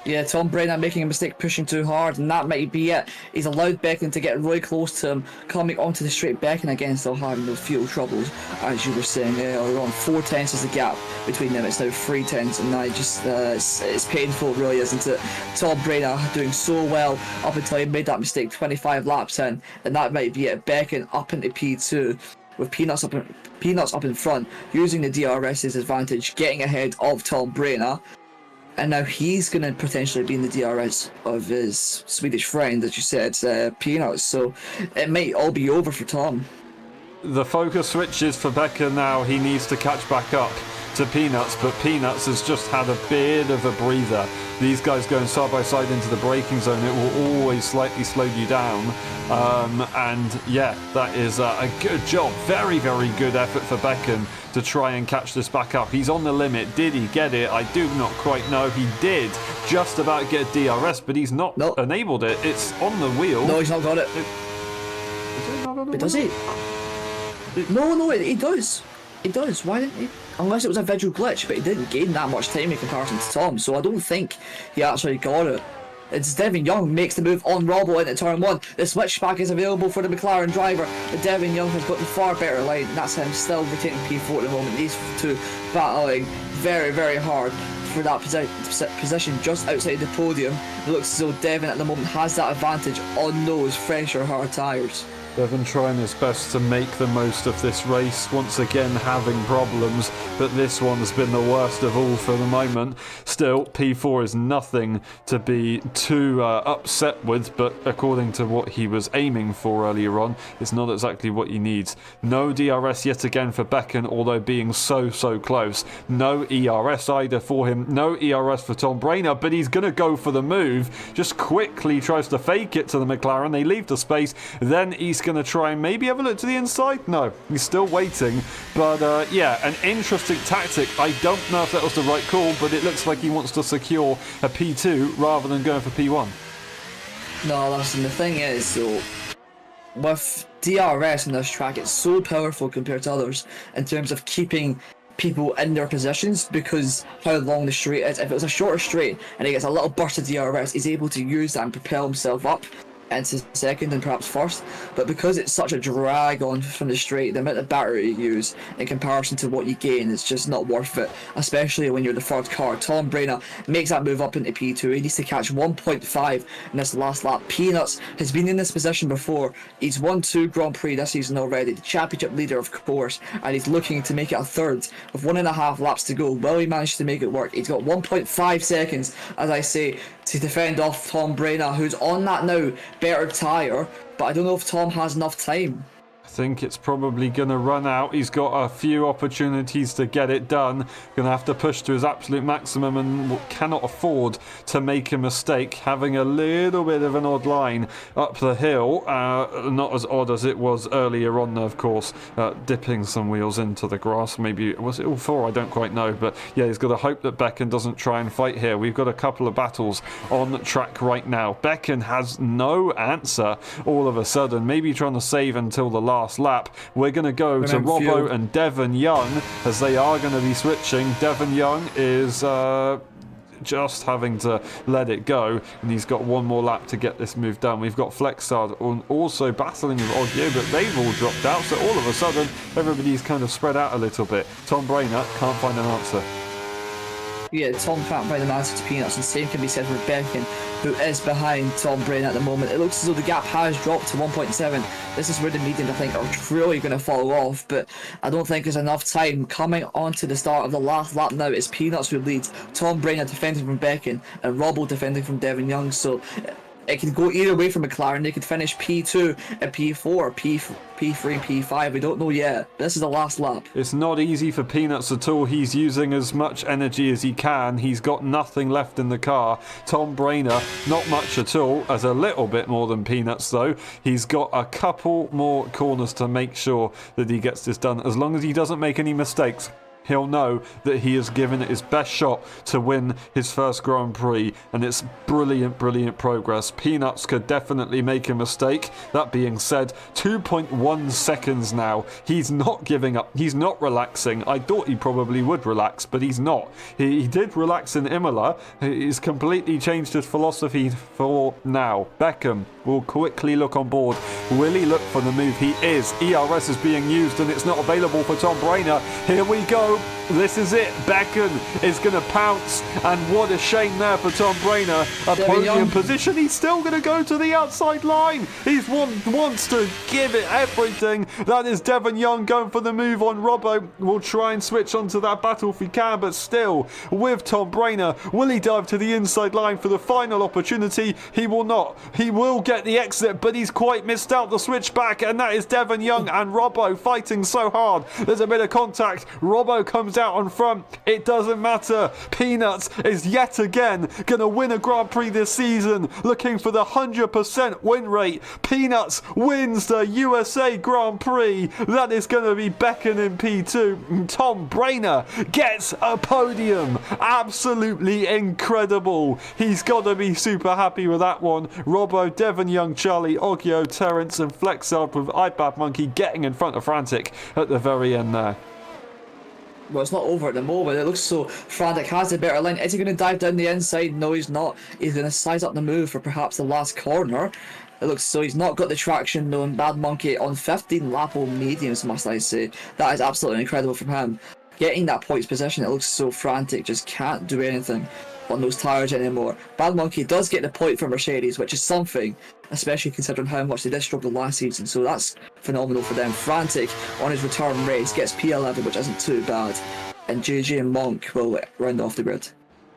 Yeah, Tom Brainer making a mistake, pushing too hard, and that might be it. He's allowed Becken to get really close to him, coming onto the straight. Becken again still having those fuel troubles, as you were saying earlier on. 4/10 is the gap between them. It's now 3/10, and I just it's painful, really, isn't it? Tom Brainer doing so well up until he made that mistake 25 laps in, and that might be it. Becken up into P2 with Peanuts up in front, using the DRS's advantage, getting ahead of Tom Brainer. and now he's going to potentially be in the DRS of his Swedish friend, as you said, Peanuts. So it might all be over for Tom. The focus switches for Becker now. He needs to catch back up to Peanuts, but Peanuts has just had a bit of a breather. These guys going side by side into the braking zone, it will always slightly slow you down. And yeah, that is a good job. Very, very good effort for Becken to try and catch this back up. He's on the limit. Did he get it? I do not quite know. He did just about get DRS, but he's not enabled it. It's on the wheel. No, he's not got it. Is it not on the But does wheel? he? No, he does. He does. Why didn't he? Unless it was a visual glitch, but he didn't gain that much time in comparison to Tom, so I don't think he actually got it. It's Devin Young makes the move on Robbo into turn 1. The switchback is available for the McLaren driver, but Devin Young has got the far better line, and that's him still retaining P4 at the moment. These two battling very, very hard for that position just outside the podium. It looks as though Devin at the moment has that advantage on those fresher hard tyres. Devon trying his best to make the most of this race, once again having problems, but this one's been the worst of all for the moment. Still, P4 is nothing to be too upset with, but according to what he was aiming for earlier on, it's not exactly what he needs. No DRS yet again for Becken, although being so close. No ERS either for him, no ERS for Tom Brainer, but he's going to go for the move. Just quickly tries to fake it to the McLaren, they leave the space, then he's going to try and maybe have a look to the inside. No, he's still waiting, but yeah, an interesting tactic. I don't know if that was the right call, but it looks like he wants to secure a P2 rather than going for P1. No, listen, the thing is, so with DRS on this track, it's so powerful compared to others in terms of keeping people in their positions because how long the straight is. If it was a shorter straight and he gets a little burst of DRS, he's able to use that and propel himself up into second and perhaps first, but because it's such a drag on from the straight, the amount of battery you use in comparison to what you gain is just not worth it, especially when you're the third car. Tom Brainer makes that move up into P2. He needs to catch 1.5 in this last lap. Peanuts has been in this position before. He's won 2 Grand Prix this season already, the championship leader of course, and he's looking to make it a third with 1.5 laps to go. Will he manage to make it work? He's got 1.5 seconds, as I say, to defend off Tom Brainer, who's on that now better tyre, but I don't know if Tom has enough time. I think it's probably going to run out. He's got a few opportunities to get it done. Going to have to push to his absolute maximum and cannot afford to make a mistake. Having a little bit of an odd line up the hill. Not as odd as it was earlier on, of course. Dipping some wheels into the grass. Maybe, was it all 4? I don't quite know. But yeah, he's got to hope that Becken doesn't try and fight here. We've got a couple of battles on the track right now. Becken has no answer all of a sudden. Maybe trying to save until the last lap. We're going to go to Robbo and Devon Young as they are going to be switching. Devon Young is just having to let it go, and he's got one more lap to get this move done. We've got Flexard also battling with Ogier, but they've all dropped out, so all of a sudden everybody's kind of spread out a little bit. Tom Brainer can't find an answer. Yeah, Tom can't find an answer to Peanuts, and the same can be said for Becken, who is behind Tom Brain at the moment. It looks as though the gap has dropped to 1.7. This is where the mediums, I think, are really going to fall off, but I don't think there's enough time. Coming on to the start of the last lap now, it's Peanuts who leads. Tom Brain defending from Becken, and Robbo defending from Devon Young, so it can go either way for McLaren. They could finish P2 and P4, P3 and P5. We don't know yet. This is the last lap. It's not easy for Peanuts at all. He's using as much energy as he can. He's got nothing left in the car. Tom Brainer, not much at all, as a little bit more than Peanuts though. He's got a couple more corners to make sure that he gets this done. As long as he doesn't make any mistakes, he'll know that he has given it his best shot to win his first Grand Prix, and it's brilliant progress. Peanuts could definitely make a mistake. That being said, 2.1 seconds now. He's not giving up. He's not relaxing. I thought he probably would relax, but he's not. He did relax in Imola. He's completely changed his philosophy for now. Beckham will quickly look on board. Will he look for the move? He is. ERS is being used and it's not available for Tom Brainer. Here we go. This is it. Becken is going to pounce, and what a shame there for Tom Brainer. A podium position. He's still going to go to the outside line. He's wants to give it everything. That is Devon Young going for the move on Robbo. We'll try and switch onto that battle if we can, but still with Tom Brainer. Will he dive to the inside line for the final opportunity? He will not. He will get the exit, but he's quite missed out the switchback, and that is Devon Young and Robbo fighting so hard. There's a bit of contact. Robbo comes out on front. It doesn't matter. Peanuts is yet again going to win a Grand Prix this season, looking for the 100% win rate. Peanuts wins the USA Grand Prix. That is going to be Becken in P2. Tom Brainer gets a podium. Absolutely incredible. He's got to be super happy with that one. Robbo, Devon Young, Charlie, Oggio, Terence and Flexard with iPad Monkey getting in front of Frantic at the very end there. Well, it's not over at the moment. It looks so Frantic has a better line. Is he going to dive down the inside? No, he's not. He's going to size up the move for perhaps the last corner. It looks so he's not got the traction though, and Bad Monkey on 15 Lapo mediums, must I say. That is absolutely incredible from him. Getting that points position, it looks so Frantic just can't do anything on those tires anymore. Bad Monkey does get the point from Mercedes, which is something, especially considering how much they did struggle last season, so that's phenomenal for them. Frantic on his return race gets P11, which isn't too bad, and JJ and Monk will round off the grid.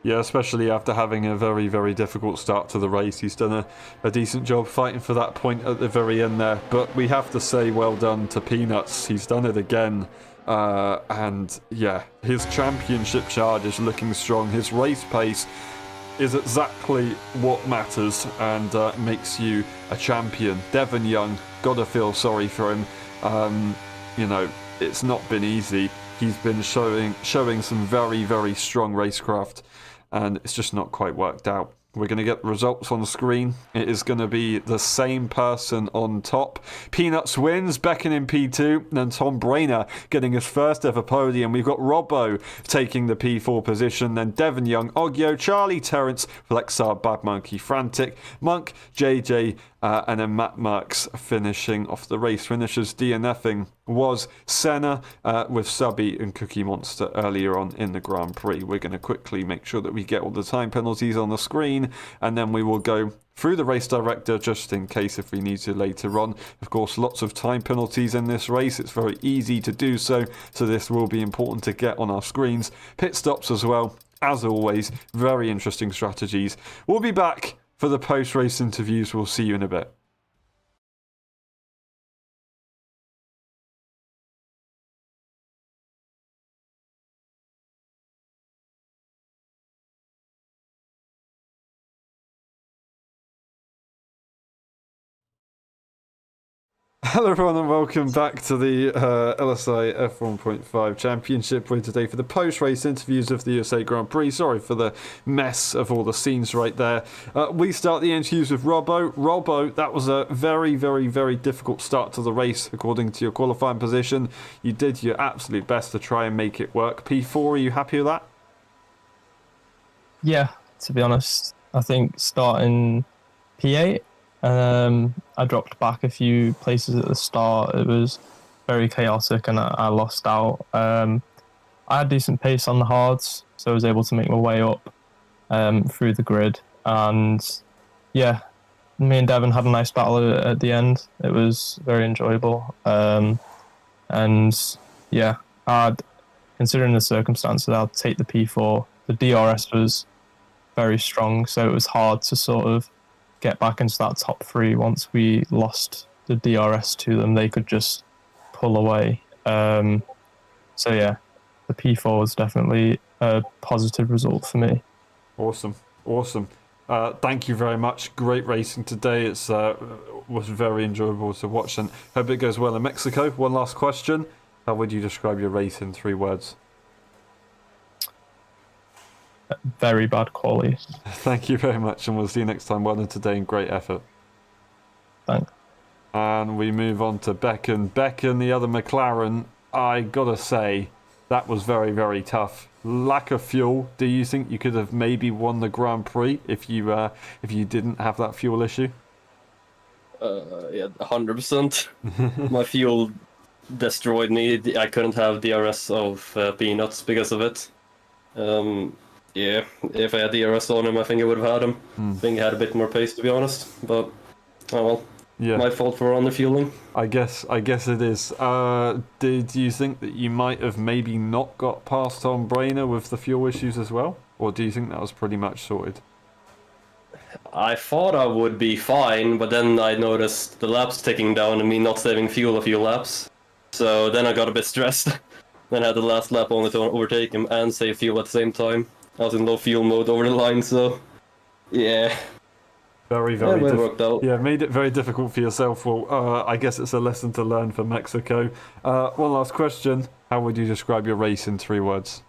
Yeah, especially after having a very, very difficult start to the race. He's done a decent job fighting for that point at the very end there. But we have to say well done to Peanuts. He's done it again. And yeah, his championship charge is looking strong. His race pace is exactly what matters and makes you a champion. Devon Young, gotta feel sorry for him. You know, it's not been easy. He's been showing some very, very strong racecraft, and it's just not quite worked out. We're going to get the results on the screen. It is going to be the same person on top. Peanuts wins, Becken in P2, and Tom Brainer getting his first ever podium. We've got Robbo taking the P4 position, then Devon Young, Oggio, Charlie, Terence, Flexar, Bad Monkey, Frantic, Monk, JJ, and then Matt Marks finishing off the race. Finishers DNFing was Senna with Subby and Cookie Monster earlier on in the Grand Prix. We're going to quickly make sure that we get all the time penalties on the screen, and then we will go through the race director just in case if we need to later on. Of course, lots of time penalties in this race. It's very easy to do so this will be important to get on our screens. Pit stops as well. As always, very interesting strategies. We'll be back for the post-race interviews. We'll see you in a bit. Hello everyone and welcome back to the LSI F1.5 Championship. We're today for the post-race interviews of the USA Grand Prix. Sorry for the mess of all the scenes right there. We start the interviews with Robbo. Robbo, that was a very, very, very difficult start to the race according to your qualifying position. You did your absolute best to try and make it work. P4, are you happy with that? Yeah, to be honest, I think starting P8, I dropped back a few places at the start. It was very chaotic and I lost out. I had decent pace on the hards, so I was able to make my way up through the grid. And yeah, me and Devon had a nice battle at the end. It was very enjoyable. And yeah, considering the circumstances, I'd take the P4. The DRS was very strong, so it was hard to sort of get back into that top three. Once we lost the DRS to them, they could just pull away. So yeah, the P4 was definitely a positive result for me. Awesome. Thank you very much. Great racing today. It's was very enjoyable to watch, and hope it goes well in Mexico. One last question: how would you describe your race in 3 words? Very bad quality. Thank you very much, and we'll see you next time. Well done today and great effort. Thanks. And we move on to Becken. Becken, the other McLaren, I gotta say, that was very, very tough. Lack of fuel. Do you think you could have maybe won the Grand Prix if you didn't have that fuel issue? Yeah, 100%. My fuel destroyed me. I couldn't have DRS of Peanuts because of it. Yeah, if I had DRS on him, I think I would have had him. I think he had a bit more pace, to be honest. But, oh well. Yeah. My fault for underfueling. I guess it is. Did you think that you might have maybe not got past Tom Brainer with the fuel issues as well? Or do you think that was pretty much sorted? I thought I would be fine, but then I noticed the laps ticking down and me not saving fuel a few laps. So then I got a bit stressed. Then I had the last lap only to overtake him and save fuel at the same time. I was in low fuel mode over the line, so yeah. Very Yeah, it worked out. Yeah, made it very difficult for yourself. Well, I guess it's a lesson to learn for Mexico. One last question. How would you describe your race in 3 words?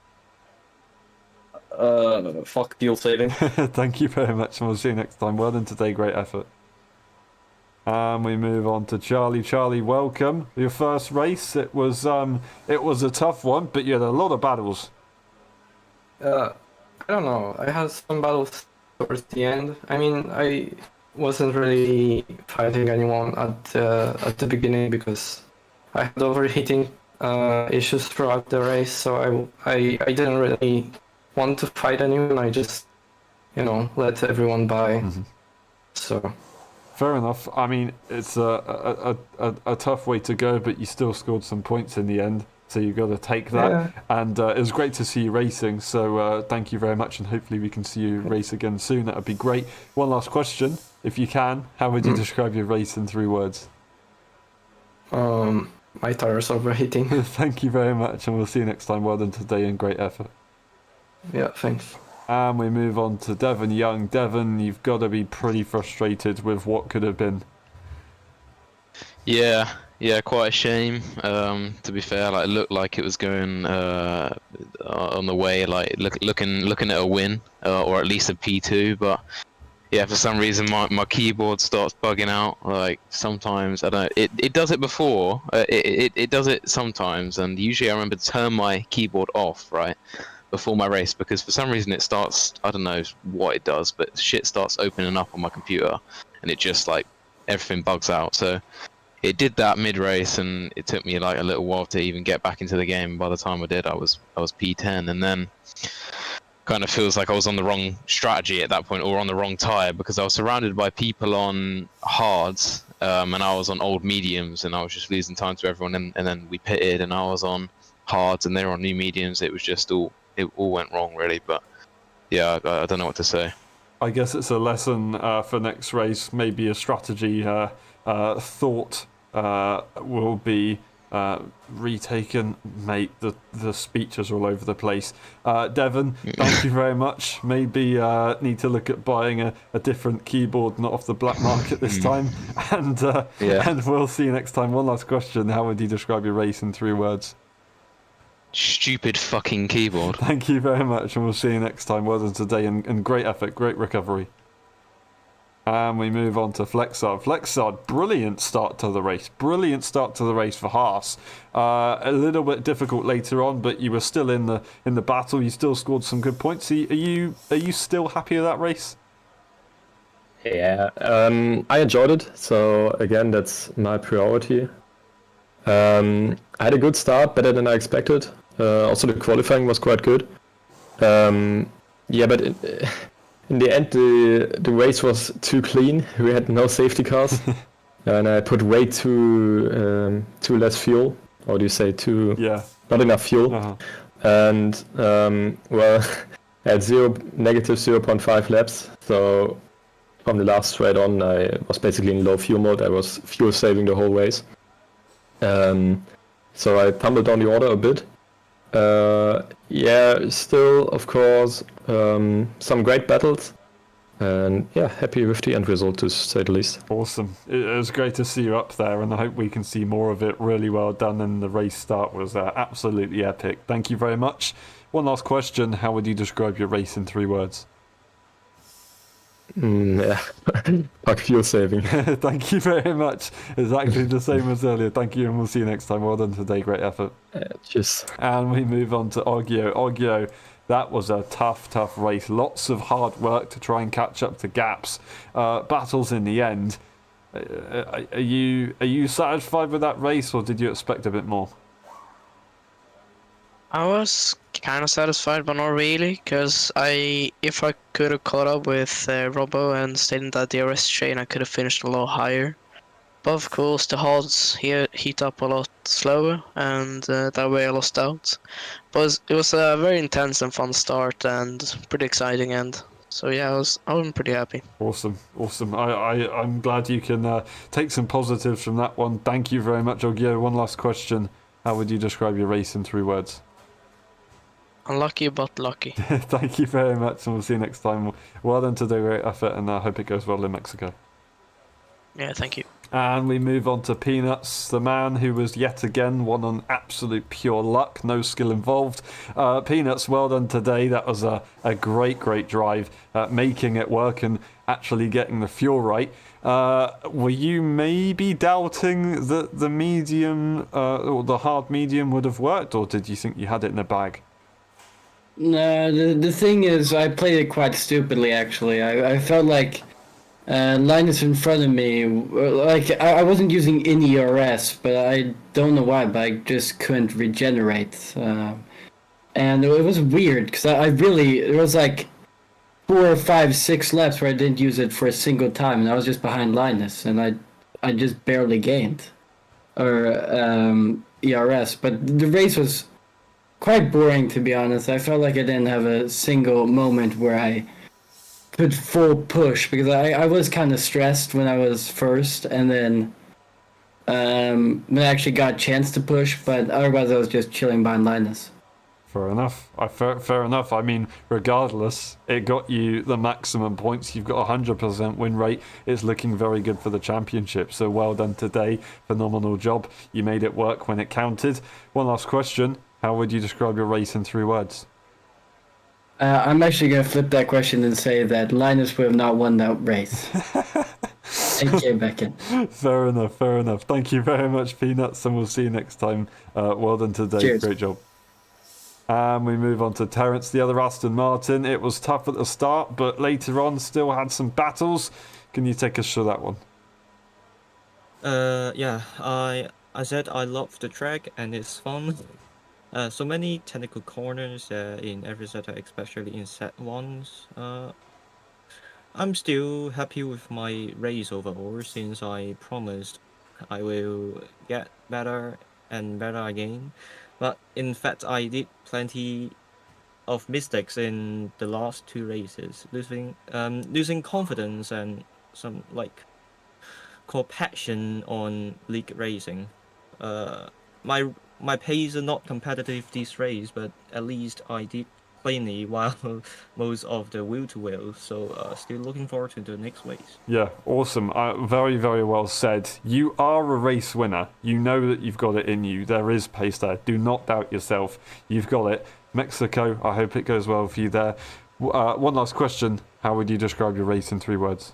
Fuck fuel saving. Thank you very much, and we'll see you next time. Well done today, great effort. And we move on to Charlie. Charlie, welcome. Your first race. It was a tough one, but you had a lot of battles. I don't know. I had some battles towards the end. I mean, I wasn't really fighting anyone at the beginning because I had overheating issues throughout the race, so I didn't really want to fight anyone. I just, let everyone by. So. Fair enough. I mean, it's a tough way to go, but you still scored some points in the end, so you've got to take that. Yeah. And it was great to see you racing, so thank you very much, and hopefully we can see you race again soon. That would be great. One last question, if you can. How would you describe your race in 3 words? My tires overheating. Thank you very much, and we'll see you next time. Well done today, and great effort. Yeah, thanks. And we move on to Devon Young. Devon, you've got to be pretty frustrated with what could have been. Yeah, quite a shame. To be fair, it looked like it was going on the way, looking at a win or at least a P2. But yeah, for some reason my keyboard starts bugging out. Sometimes I don't know. It does it before. It does it sometimes, and usually I remember to turn my keyboard off before my race, because for some reason it starts, I don't know what it does, but shit starts opening up on my computer and it just everything bugs out. So it did that mid-race, and it took me a little while to even get back into the game. By the time I did, I was P10, and then kind of feels like I was on the wrong strategy at that point, or on the wrong tire, because I was surrounded by people on hards and I was on old mediums, and I was just losing time to everyone, and then we pitted and I was on hards and they were on new mediums. It was just it all went wrong, really. But yeah, I don't know what to say. I guess it's a lesson for next race. Maybe a strategy thought will be retaken. Mate, the speeches are all over the place. Devon, thank you very much. Maybe need to look at buying a different keyboard, not off the black market this time. And we'll see you next time. One last question. How would you describe your race in 3 words? Stupid fucking keyboard. Thank you very much, and we'll see you next time. Well done today, and great effort, great recovery. And we move on to Flexard. Flexard, brilliant start to the race. Brilliant start to the race for Haas. A little bit difficult later on, but you were still in the battle. You still scored some good points. Are you still happy with that race? Yeah, I enjoyed it. So again, that's my priority. I had a good start, better than I expected. Also, the qualifying was quite good. But in the end, the race was too clean. We had no safety cars, and I put way too less fuel. Or do you say not enough fuel? Uh-huh. And I had negative 0.5 laps. So from the last straight on, I was basically in low fuel mode. I was fuel saving the whole race. So I tumbled down the order a bit. Still, of course, some great battles. And happy with the end result, to say the least. Awesome. It was great to see you up there, and I hope we can see more of it. Really well done, and the race start was absolutely epic. Thank you very much. One last question. How would you describe your race in 3 words? Fuck fuel saving. Thank you very much. Exactly the same as earlier. Thank you, and we'll see you next time. Well done today. Great effort. Cheers. And we move on to Oggio. Oggio, that was a tough race. Lots of hard work to try and catch up to gaps. Battles in the end. Are you satisfied with that race, or did you expect a bit more? I was kind of satisfied, but not really, because if I could have caught up with Robbo and stayed in that DRS chain, I could have finished a lot higher. But of course, the hards heat up a lot slower, and that way I lost out. But it was a very intense and fun start, and pretty exciting end. So yeah, I'm pretty happy. Awesome. I'm glad you can take some positives from that one. Thank you very much, Ogio. One last question. How would you describe your race in 3 words? Unlucky, but lucky. Thank you very much, and we'll see you next time. Well done today, great effort, and I hope it goes well in Mexico. Yeah, thank you. And we move on to Peanuts, the man who was yet again won on absolute pure luck, no skill involved. Peanuts, well done today. That was a great drive, making it work and actually getting the fuel right. Were you maybe doubting that the medium or the hard medium would have worked, or did you think you had it in the bag? No, the thing is, I played it quite stupidly, actually. I felt like Linus in front of me, like, I wasn't using any ERS, but I don't know why, but I just couldn't regenerate. And it was weird, because there was like 4, 5, 6 laps where I didn't use it for a single time, and I was just behind Linus, and I just barely gained. Or ERS, but the race was quite boring, to be honest. I felt like I didn't have a single moment where I could full push, because I was kind of stressed when I was first, and then when I actually got a chance to push, but otherwise I was just chilling behind Linus. Fair enough. Fair enough. I mean, regardless, it got you the maximum points. You've got a 100% win rate. It's looking very good for the championship. So well done today. Phenomenal job. You made it work when it counted. One last question. How would you describe your race in 3 words? I'm actually going to flip that question and say that Linus would have not won that race. AK Beckett. Fair enough. Thank you very much, Peanuts, and we'll see you next time. Well done today. Cheers. Great job. And we move on to Terence, the other Aston Martin. It was tough at the start, but later on still had some battles. Can you take us through that one? Yeah, I said I love the track and it's fun. So many technical corners in every setup, especially in set ones. I'm still happy with my race overall, since I promised I will get better and better again. But in fact, I did plenty of mistakes in the last 2 races, losing confidence and some core passion on league racing. My pace are not competitive this race, but at least I did plainly while most of the wheel to wheel. So still looking forward to the next race. Yeah, awesome. Very, very well said. You are a race winner. You know that you've got it in you. There is pace there. Do not doubt yourself. You've got it. Mexico, I hope it goes well for you there. One last question. How would you describe your race in 3 words?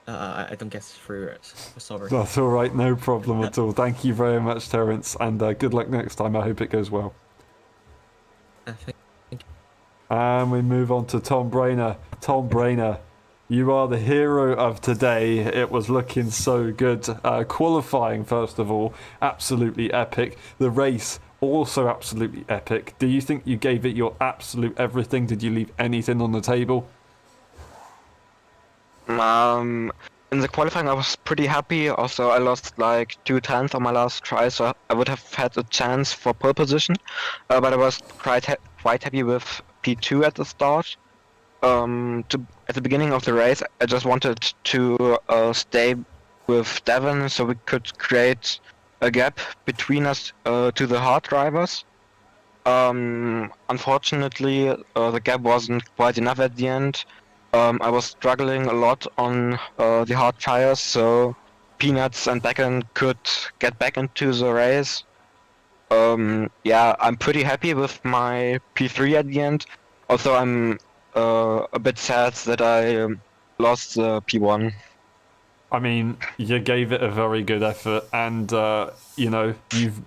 I don't guess 3 words. Sorry. That's all right. No problem at all. Thank you very much, Terence, and good luck next time. I hope it goes well. Thank you. And we move on to Tom Brainer. Tom Brainer, you are the hero of today. It was looking so good. Qualifying, first of all, absolutely epic. The race, also absolutely epic. Do you think you gave it your absolute everything? Did you leave anything on the table? In the qualifying I was pretty happy. Also, I lost like 2/10 on my last try, so I would have had a chance for pole position. But I was quite happy with P2 at the start. At the beginning of the race, I just wanted to stay with Devon so we could create a gap between us to the hard drivers. Unfortunately, the gap wasn't quite enough at the end. I was struggling a lot on the hard tires, so Peanuts and Becken could get back into the race. Yeah, I'm pretty happy with my P3 at the end. Also, I'm a bit sad that I lost the P1. I mean, you gave it a very good effort, and you know,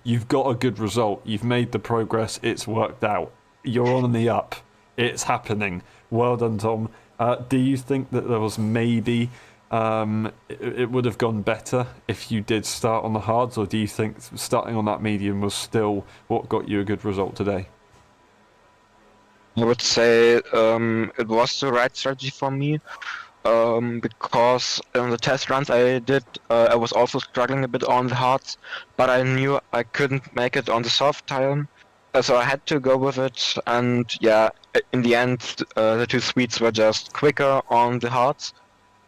you've got a good result. You've made the progress. It's worked out. You're on the up. it's happening. Well done, Tom. Do you think that there was maybe it would have gone better if you did start on the hards, or do you think starting on that medium was still what got you a good result today? I would say it was the right strategy for me. Because in the test runs I did, I was also struggling a bit on the hards, but I knew I couldn't make it on the soft tire, so I had to go with it. And yeah, in the end, the two sweets were just quicker on the hards.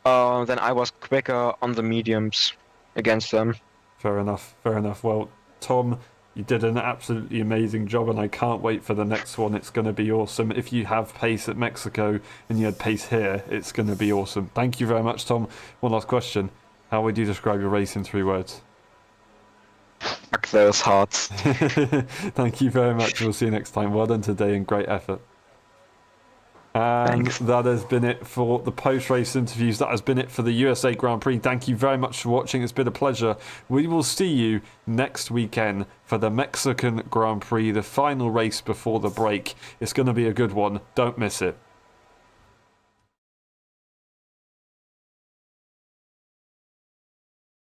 Then I was quicker on the mediums against them. Fair enough. Fair enough. Well, Tom, you did an absolutely amazing job, and I can't wait for the next one. It's going to be awesome. If you have pace at Mexico and you had pace here, it's going to be awesome. Thank you very much, Tom. One last question. How would you describe your race in 3 words? Fuck those hearts. Thank you very much. We'll see you next time. Well done today and great effort. And that has been it for the post-race interviews. That has been it for the USA Grand Prix. Thank you very much for watching. It's been a pleasure. We will see you next weekend for the Mexican Grand Prix, the final race before the break. It's going to be a good one. Don't miss it.